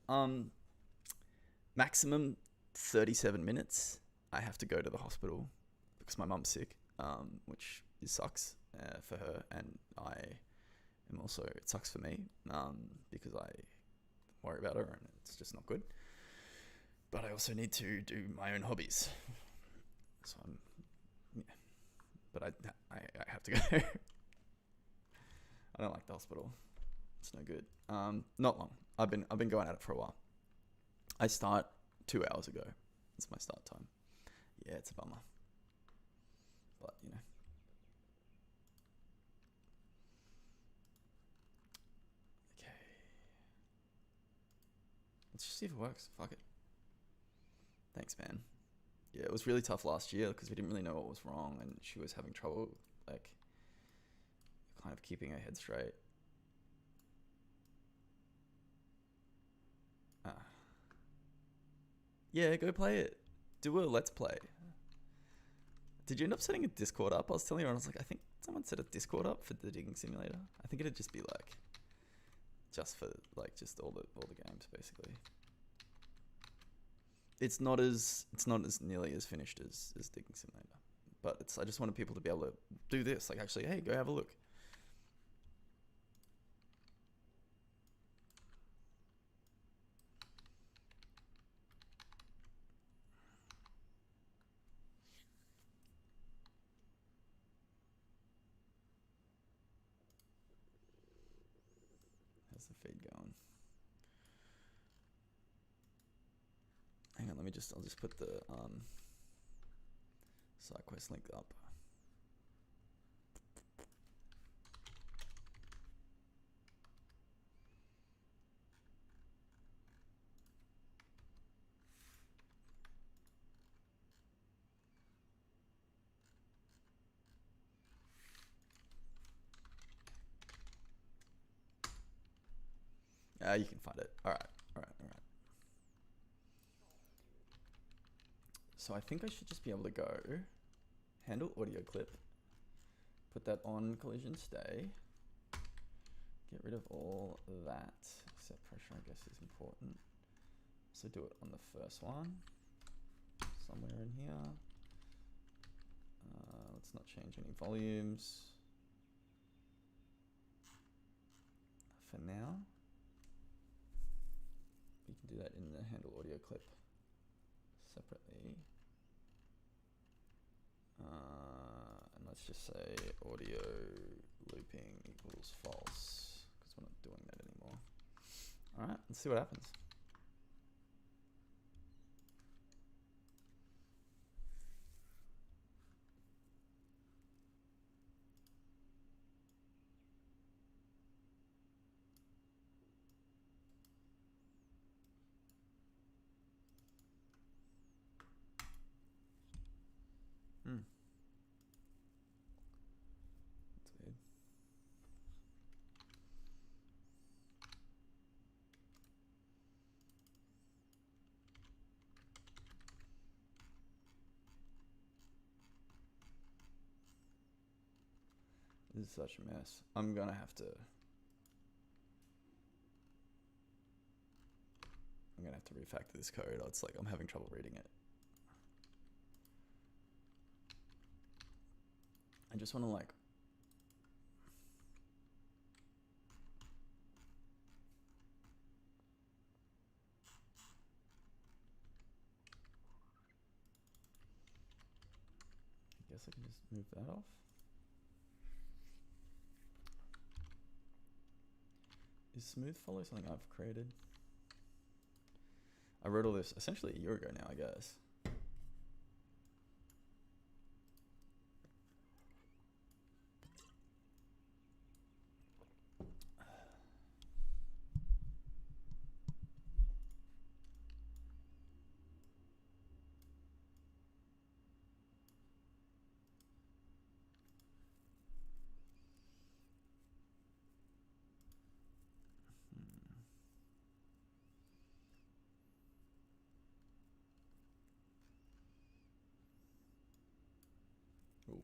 Maximum 37 minutes. I have to go to the hospital because my mum's sick, which sucks for her, and I am also, it sucks for me, because I worry about her and it's just not good. But I also need to do my own hobbies, so but I have to go. I don't like the hospital. It's no good. Not long. I've been going at it for a while. I start 2 hours ago. That's my start time. Yeah, it's a bummer, but you know. Okay. Let's just see if it works. Fuck it. Thanks, man. Yeah, it was really tough last year because we didn't really know what was wrong, and she was having trouble, like, kind of keeping her head straight. Yeah, go play it. Do a let's play. Did you end up setting a Discord up? I was telling you, I was like, I think someone set a Discord up for the digging simulator. I think it'd just be like, just for like just all the games basically. It's not as nearly as finished as digging simulator, but I just wanted people to be able to do this. Like actually, hey, go have a look. How's the feed going? Hang on, I'll just put the side quest link up. You can find it. All right. So I think I should just be able to go handle audio clip, put that on collision stay, get rid of all that. Set pressure, I guess, is important. So do it on the first one, somewhere in here. Let's not change any volumes for now. You can do that in the handle audio clip separately. And let's just say audio looping equals false, because we're not doing that anymore. All right, let's see what happens. That's weird. This is such a mess. I'm gonna have to refactor this code. It's like I'm having trouble reading it. I just want to like I guess I can just move that off. Is smooth follow something I've created? I wrote all this essentially a year ago now, I guess. Ooh.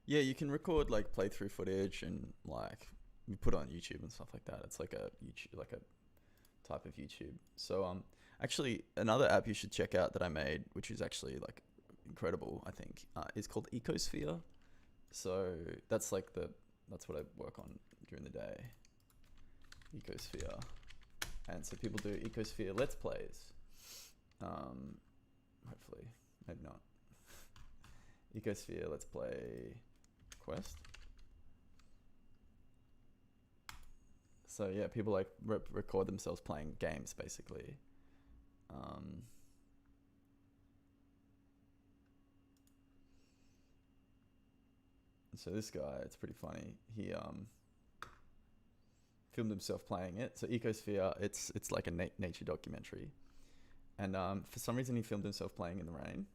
Yeah, you can record like playthrough footage and like you put it on YouTube and stuff like that. It's like a YouTube, like a type of YouTube. So actually another app you should check out that I made, which is actually like incredible, I think, is called Ecosphere. So that's like that's what I work on during the day. Ecosphere. And so people do Ecosphere Let's Plays. Hopefully, maybe not. Ecosphere Let's Play quest. So yeah, people like record themselves playing games basically. So this guy, it's pretty funny. He filmed himself playing it. So Ecosphere, it's like a nature documentary, and for some reason he filmed himself playing in the rain.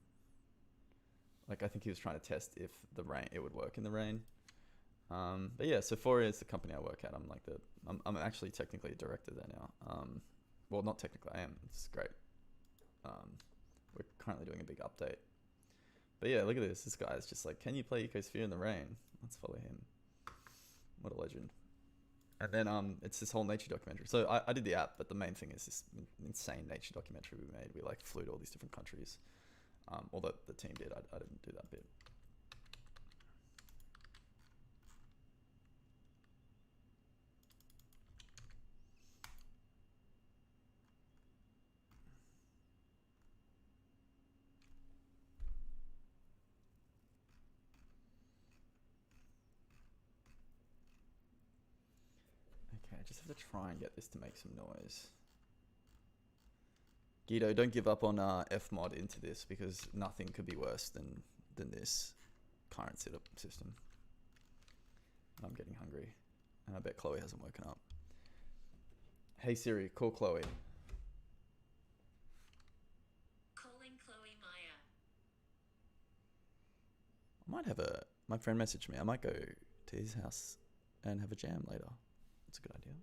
Like I think he was trying to test if it would work in the rain. But yeah, Sephora is the company I work at. I'm actually technically a director there now. Well, not technically, I am. It's great. We're currently doing a big update. But yeah, look at this. This guy's just like, can you play Ecosphere in the rain? Let's follow him. What a legend. And then it's this whole nature documentary. So I did the app, but the main thing is this insane nature documentary we made. We like flew to all these different countries. Or the team did. I didn't do that bit. Okay, I just have to try and get this to make some noise. Guido, don't give up on Fmod into this because nothing could be worse than this current setup system. I'm getting hungry, and I bet Chloe hasn't woken up. Hey Siri, call Chloe. Calling Chloe Maya. I might have my friend messaged me. I might go to his house and have a jam later. That's a good idea.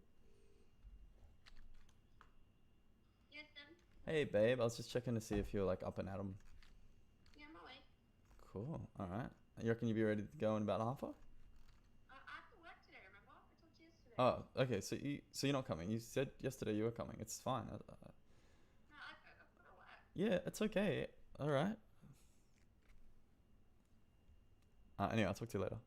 Yes, then. Hey babe, I was just checking to see if you're like up and at 'em. Yeah, I'm awake. Cool. All right. You reckon you'll be ready to go in about half hour? I have to work today, remember? I told you yesterday. Oh, okay. So you're not coming. You said yesterday you were coming. It's fine. No, I've got to work. Yeah, it's okay. All right. Anyway, I'll talk to you later.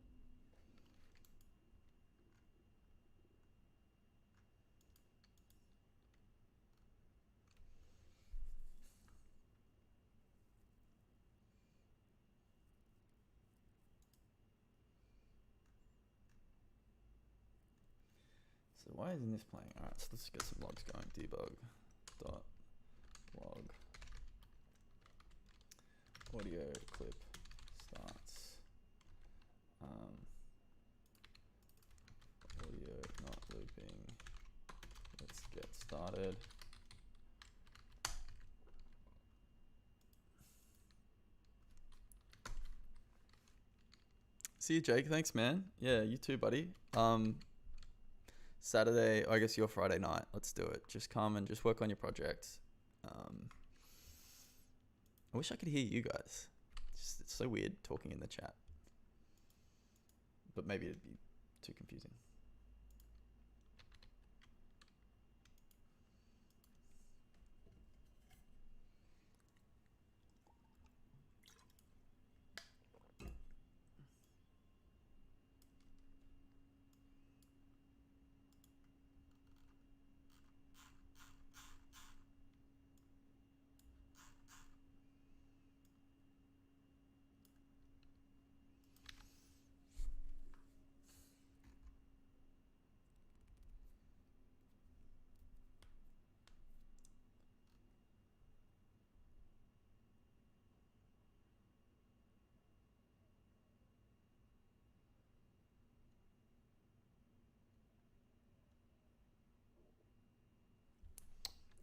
So why isn't this playing? All right, so let's get some logs going. Debug dot log audio clip starts. Audio not looping. Let's get started. See you, Jake. Thanks, man. Yeah, you too, buddy. Saturday, I guess your Friday night. Let's do it. Just come and just work on your project. I wish I could hear you guys. It's so weird talking in the chat. But maybe it'd be too confusing.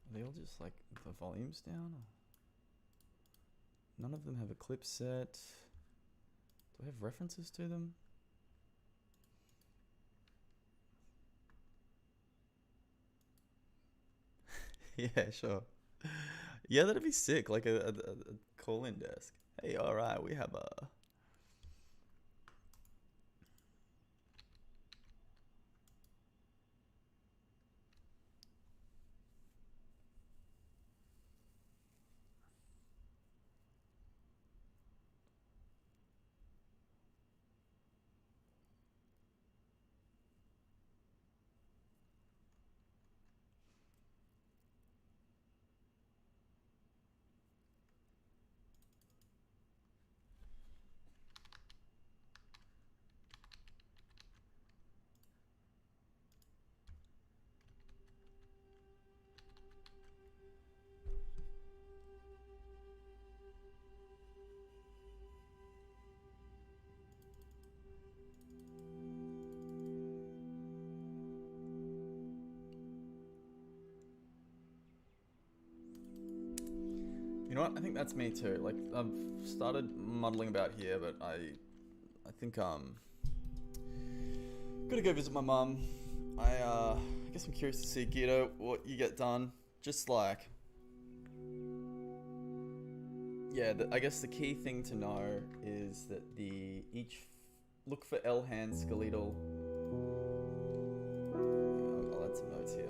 Are they all just like the volumes down? None of them have a clip set. Do I have references to them? Yeah, sure. Yeah, that'd be sick. Like a call-in desk. Hey, all right, we have a. know what? I think that's me too. Like, I've started muddling about here, but I think gotta go visit my mum. I guess I'm curious to see, Guido, what you get done. Just like, yeah, I guess the key thing to know is that look for L hand skeletal. I'll add some notes here.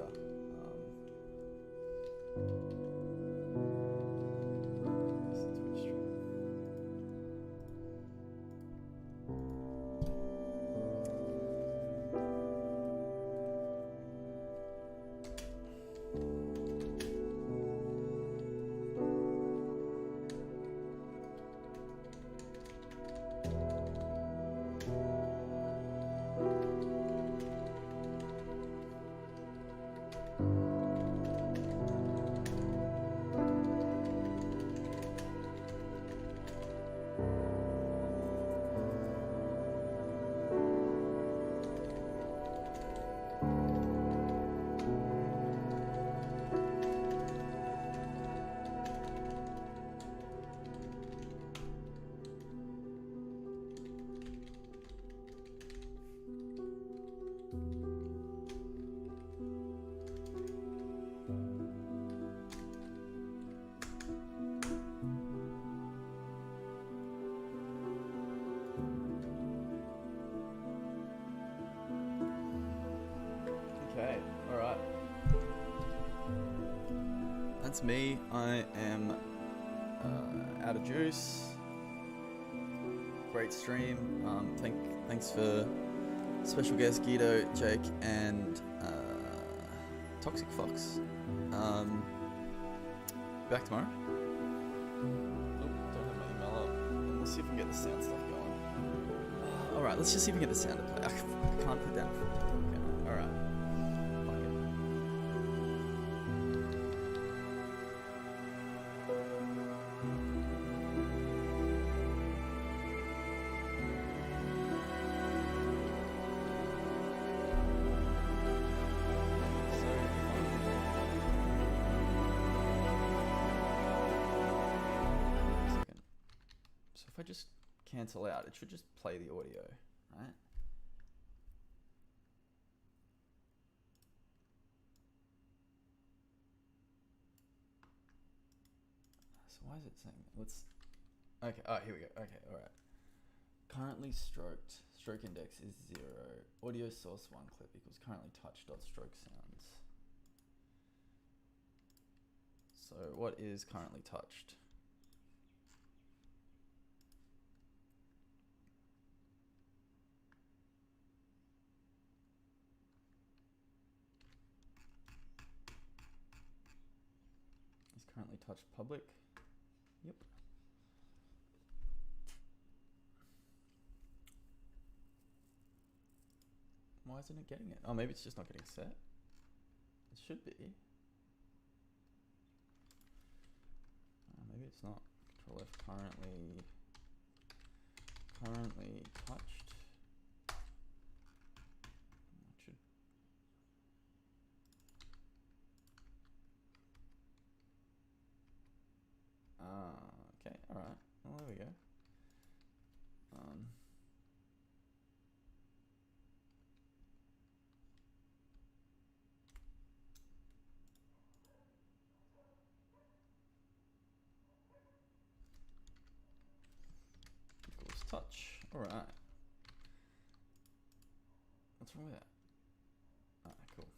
Okay, alright. That's me. I am out of juice. Great stream. Thanks for special guest Guido, Jake, and Toxic Fox. Back tomorrow. Nope, don't have my email up. Let's see if we can get the sound stuff going. Alright, let's just see if we can get the sound to play. I can't put down. Okay, alright. Fuck it. So if I just cancel out, it should just play the audio, right? So why is it saying that? Okay, oh, here we go. Okay, alright. Currently stroked. Stroke index is 0. Audio source 1 clip equals currently touch.stroke sounds. So what is currently touched? Is currently touched public? Yep. Why isn't it getting it? Oh, maybe it's just not getting set. It should be. Maybe it's not. Control F, currently touched. It should. Okay, alright. Well, there we go. Equals touch. Alright. What's wrong with that? Cool.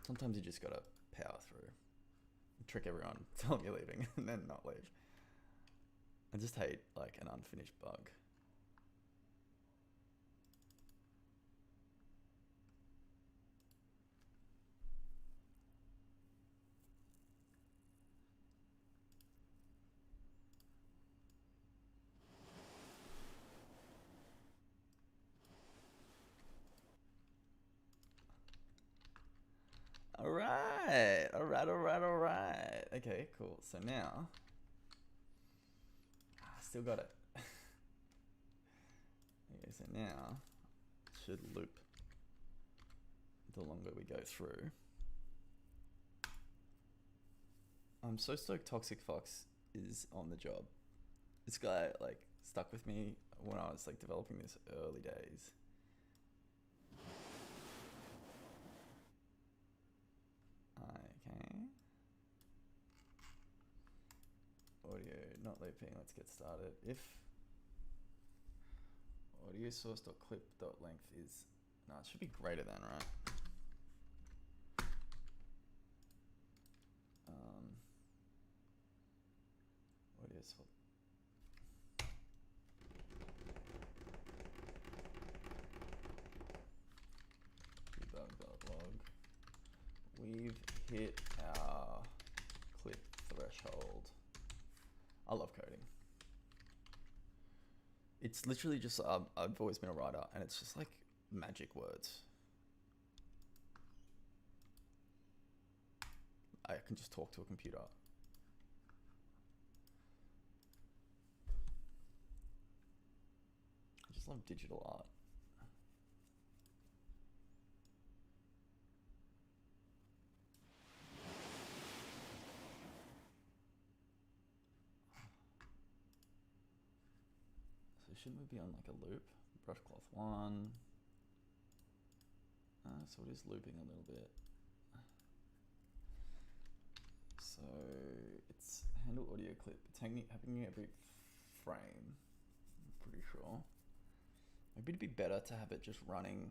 Sometimes you just gotta power through. Trick everyone, tell them you're leaving, and then not leave. I just hate, like, an unfinished bug. Alright. Okay, cool. So now, still got it. Okay, so now, it should loop the longer we go through. I'm so stoked Toxic Fox is on the job. This guy like stuck with me when I was like developing this early days. Okay. Audio not looping. Let's get started. If audio source.clip.length is no, it should be greater than, right? Audio source. Debug.log. We've hit our clip threshold. I love coding. It's literally just, I've always been a writer, and it's just like magic words. I can just talk to a computer. I just love digital art. So shouldn't we be on like a loop? Brush cloth 1. So it is looping a little bit. So it's handle audio clip. It's happening every frame, I'm pretty sure. Maybe it'd be better to have it just running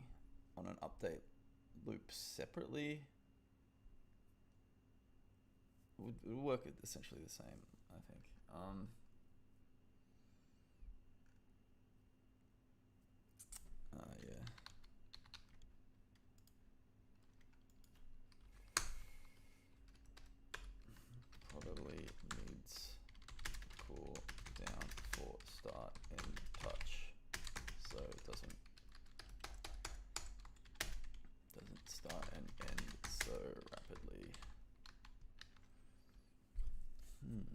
on an update loop separately. It would work essentially the same, I think. Yeah. Probably needs to cool down for start and touch, so it doesn't start and end so rapidly. Okay.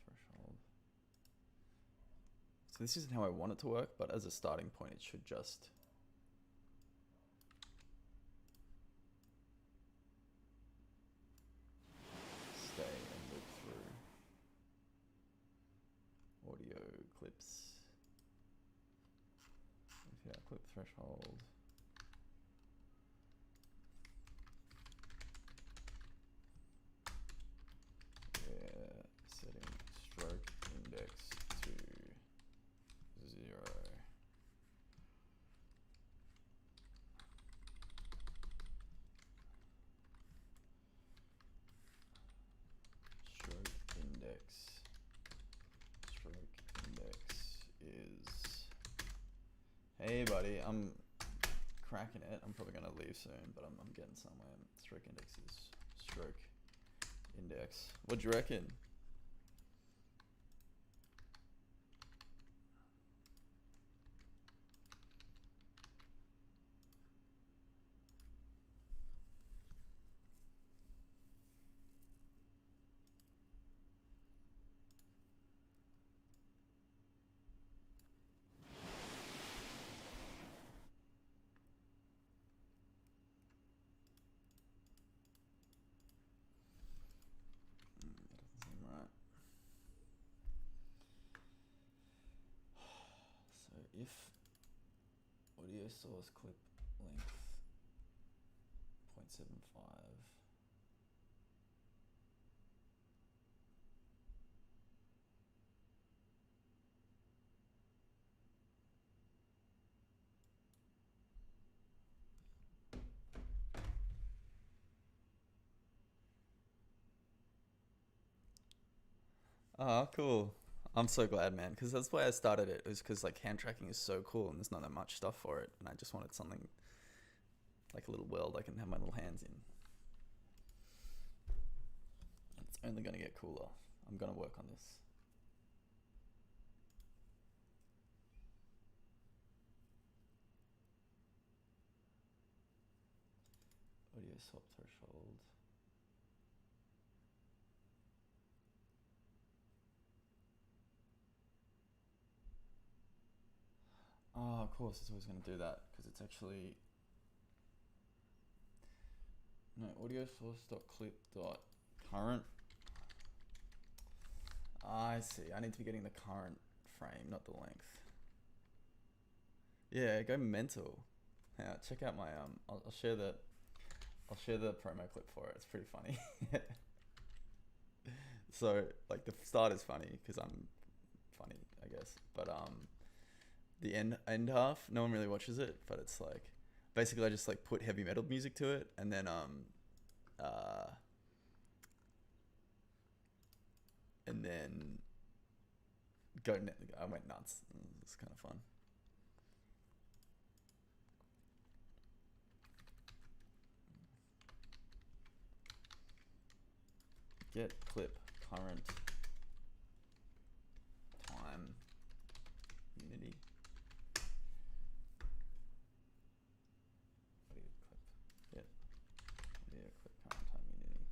Threshold. So this isn't how I want it to work, but as a starting point, it should just stay and loop through audio clips. Yeah, clip threshold. Yeah, setting stroke index to 0. Stroke index is, hey buddy, I'm cracking it. I'm probably gonna leave soon, but I'm getting somewhere. Stroke index is stroke index. What do you reckon? If audio source clip length 0.75, oh, cool. I'm so glad, man, because that's why I started it. It was because like hand tracking is so cool and there's not that much stuff for it, and I just wanted something like a little world I can have my little hands in. And it's only gonna get cooler. I'm gonna work on this. Audio swap threshold. of course, it's always going to do that because it's actually no audio source dot clip dot current. I see. I need to be getting the current frame, not the length. Yeah, go mental. Yeah, check out my I'll share the promo clip for it. It's pretty funny. So like the start is funny because I'm funny, I guess, but the end half, no one really watches it, but it's like basically I just like put heavy metal music to it and then I went nuts. It's kind of fun. Get clip current time unity. Video clip. Get video clip current time unity.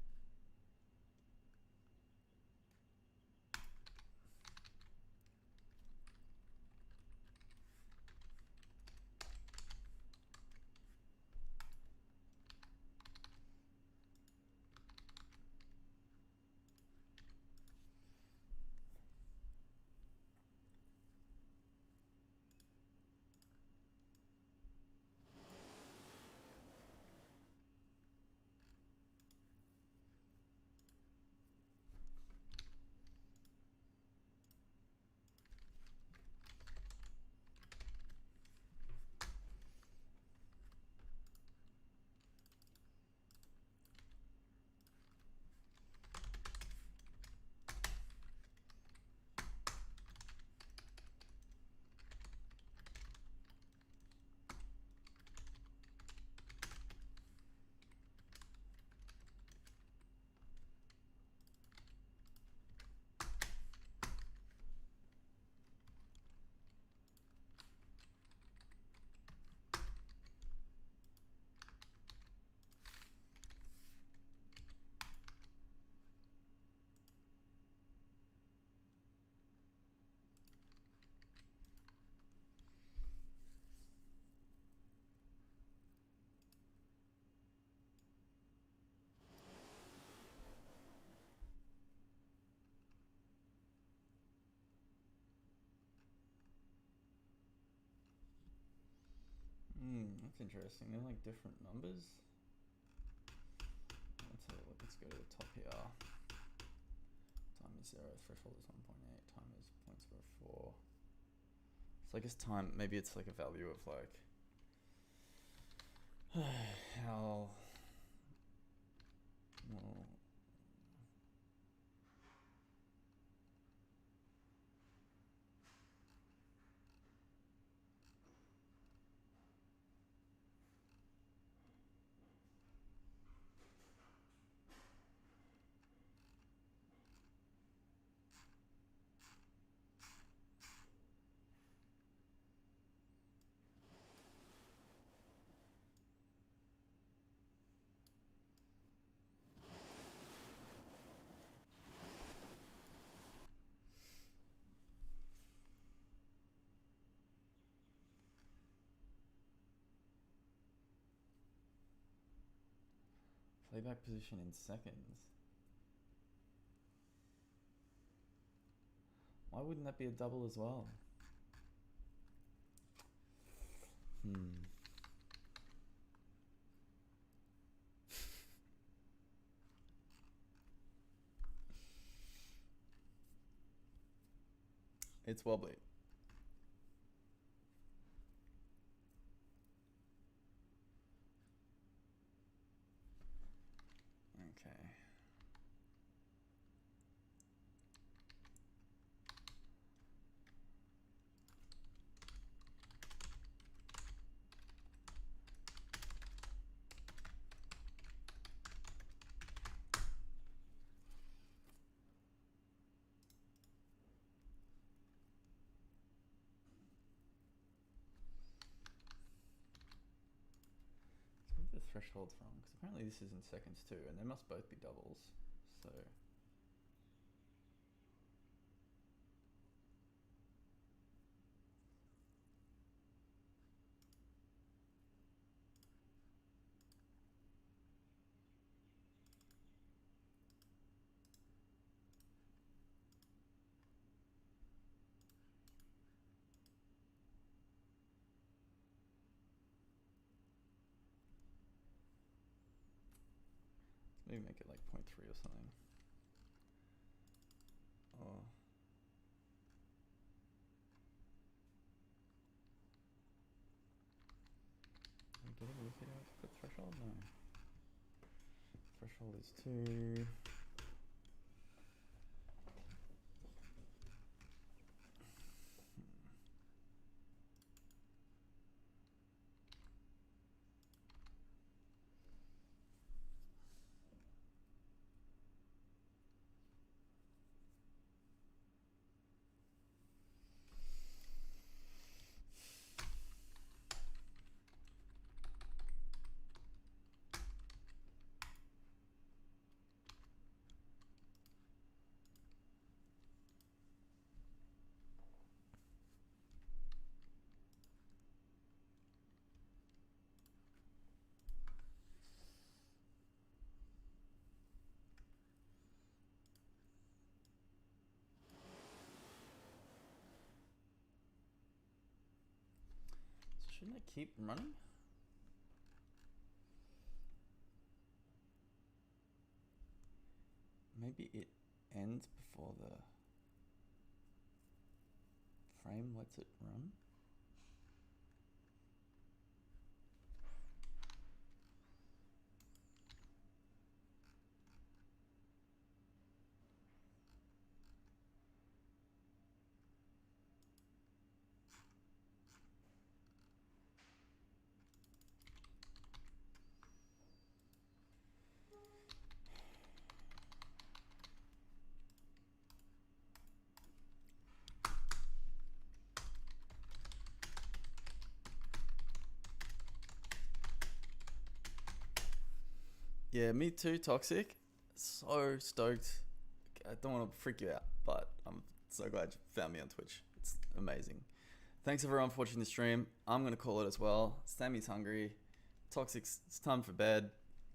That's interesting. They're like different numbers. Let's go to the top here. Time is 0, threshold is 1.8, time is 0.04. So I guess time, maybe it's like a value of like how well, playback position in seconds. Why wouldn't that be a double as well? It's wobbly. Okay. The threshold's wrong because apparently this is in seconds too, and they must both be doubles. So Maybe make it like 0.3 or something. Oh. Did I look at the threshold? No. Threshold is 2. Shouldn't I keep running? Maybe it ends before the frame lets it run? Yeah, me too, Toxic. So stoked. I don't want to freak you out, but I'm so glad you found me on Twitch. It's amazing. Thanks everyone for watching the stream. I'm going to call it as well. Sammy's hungry. Toxic's, it's time for bed.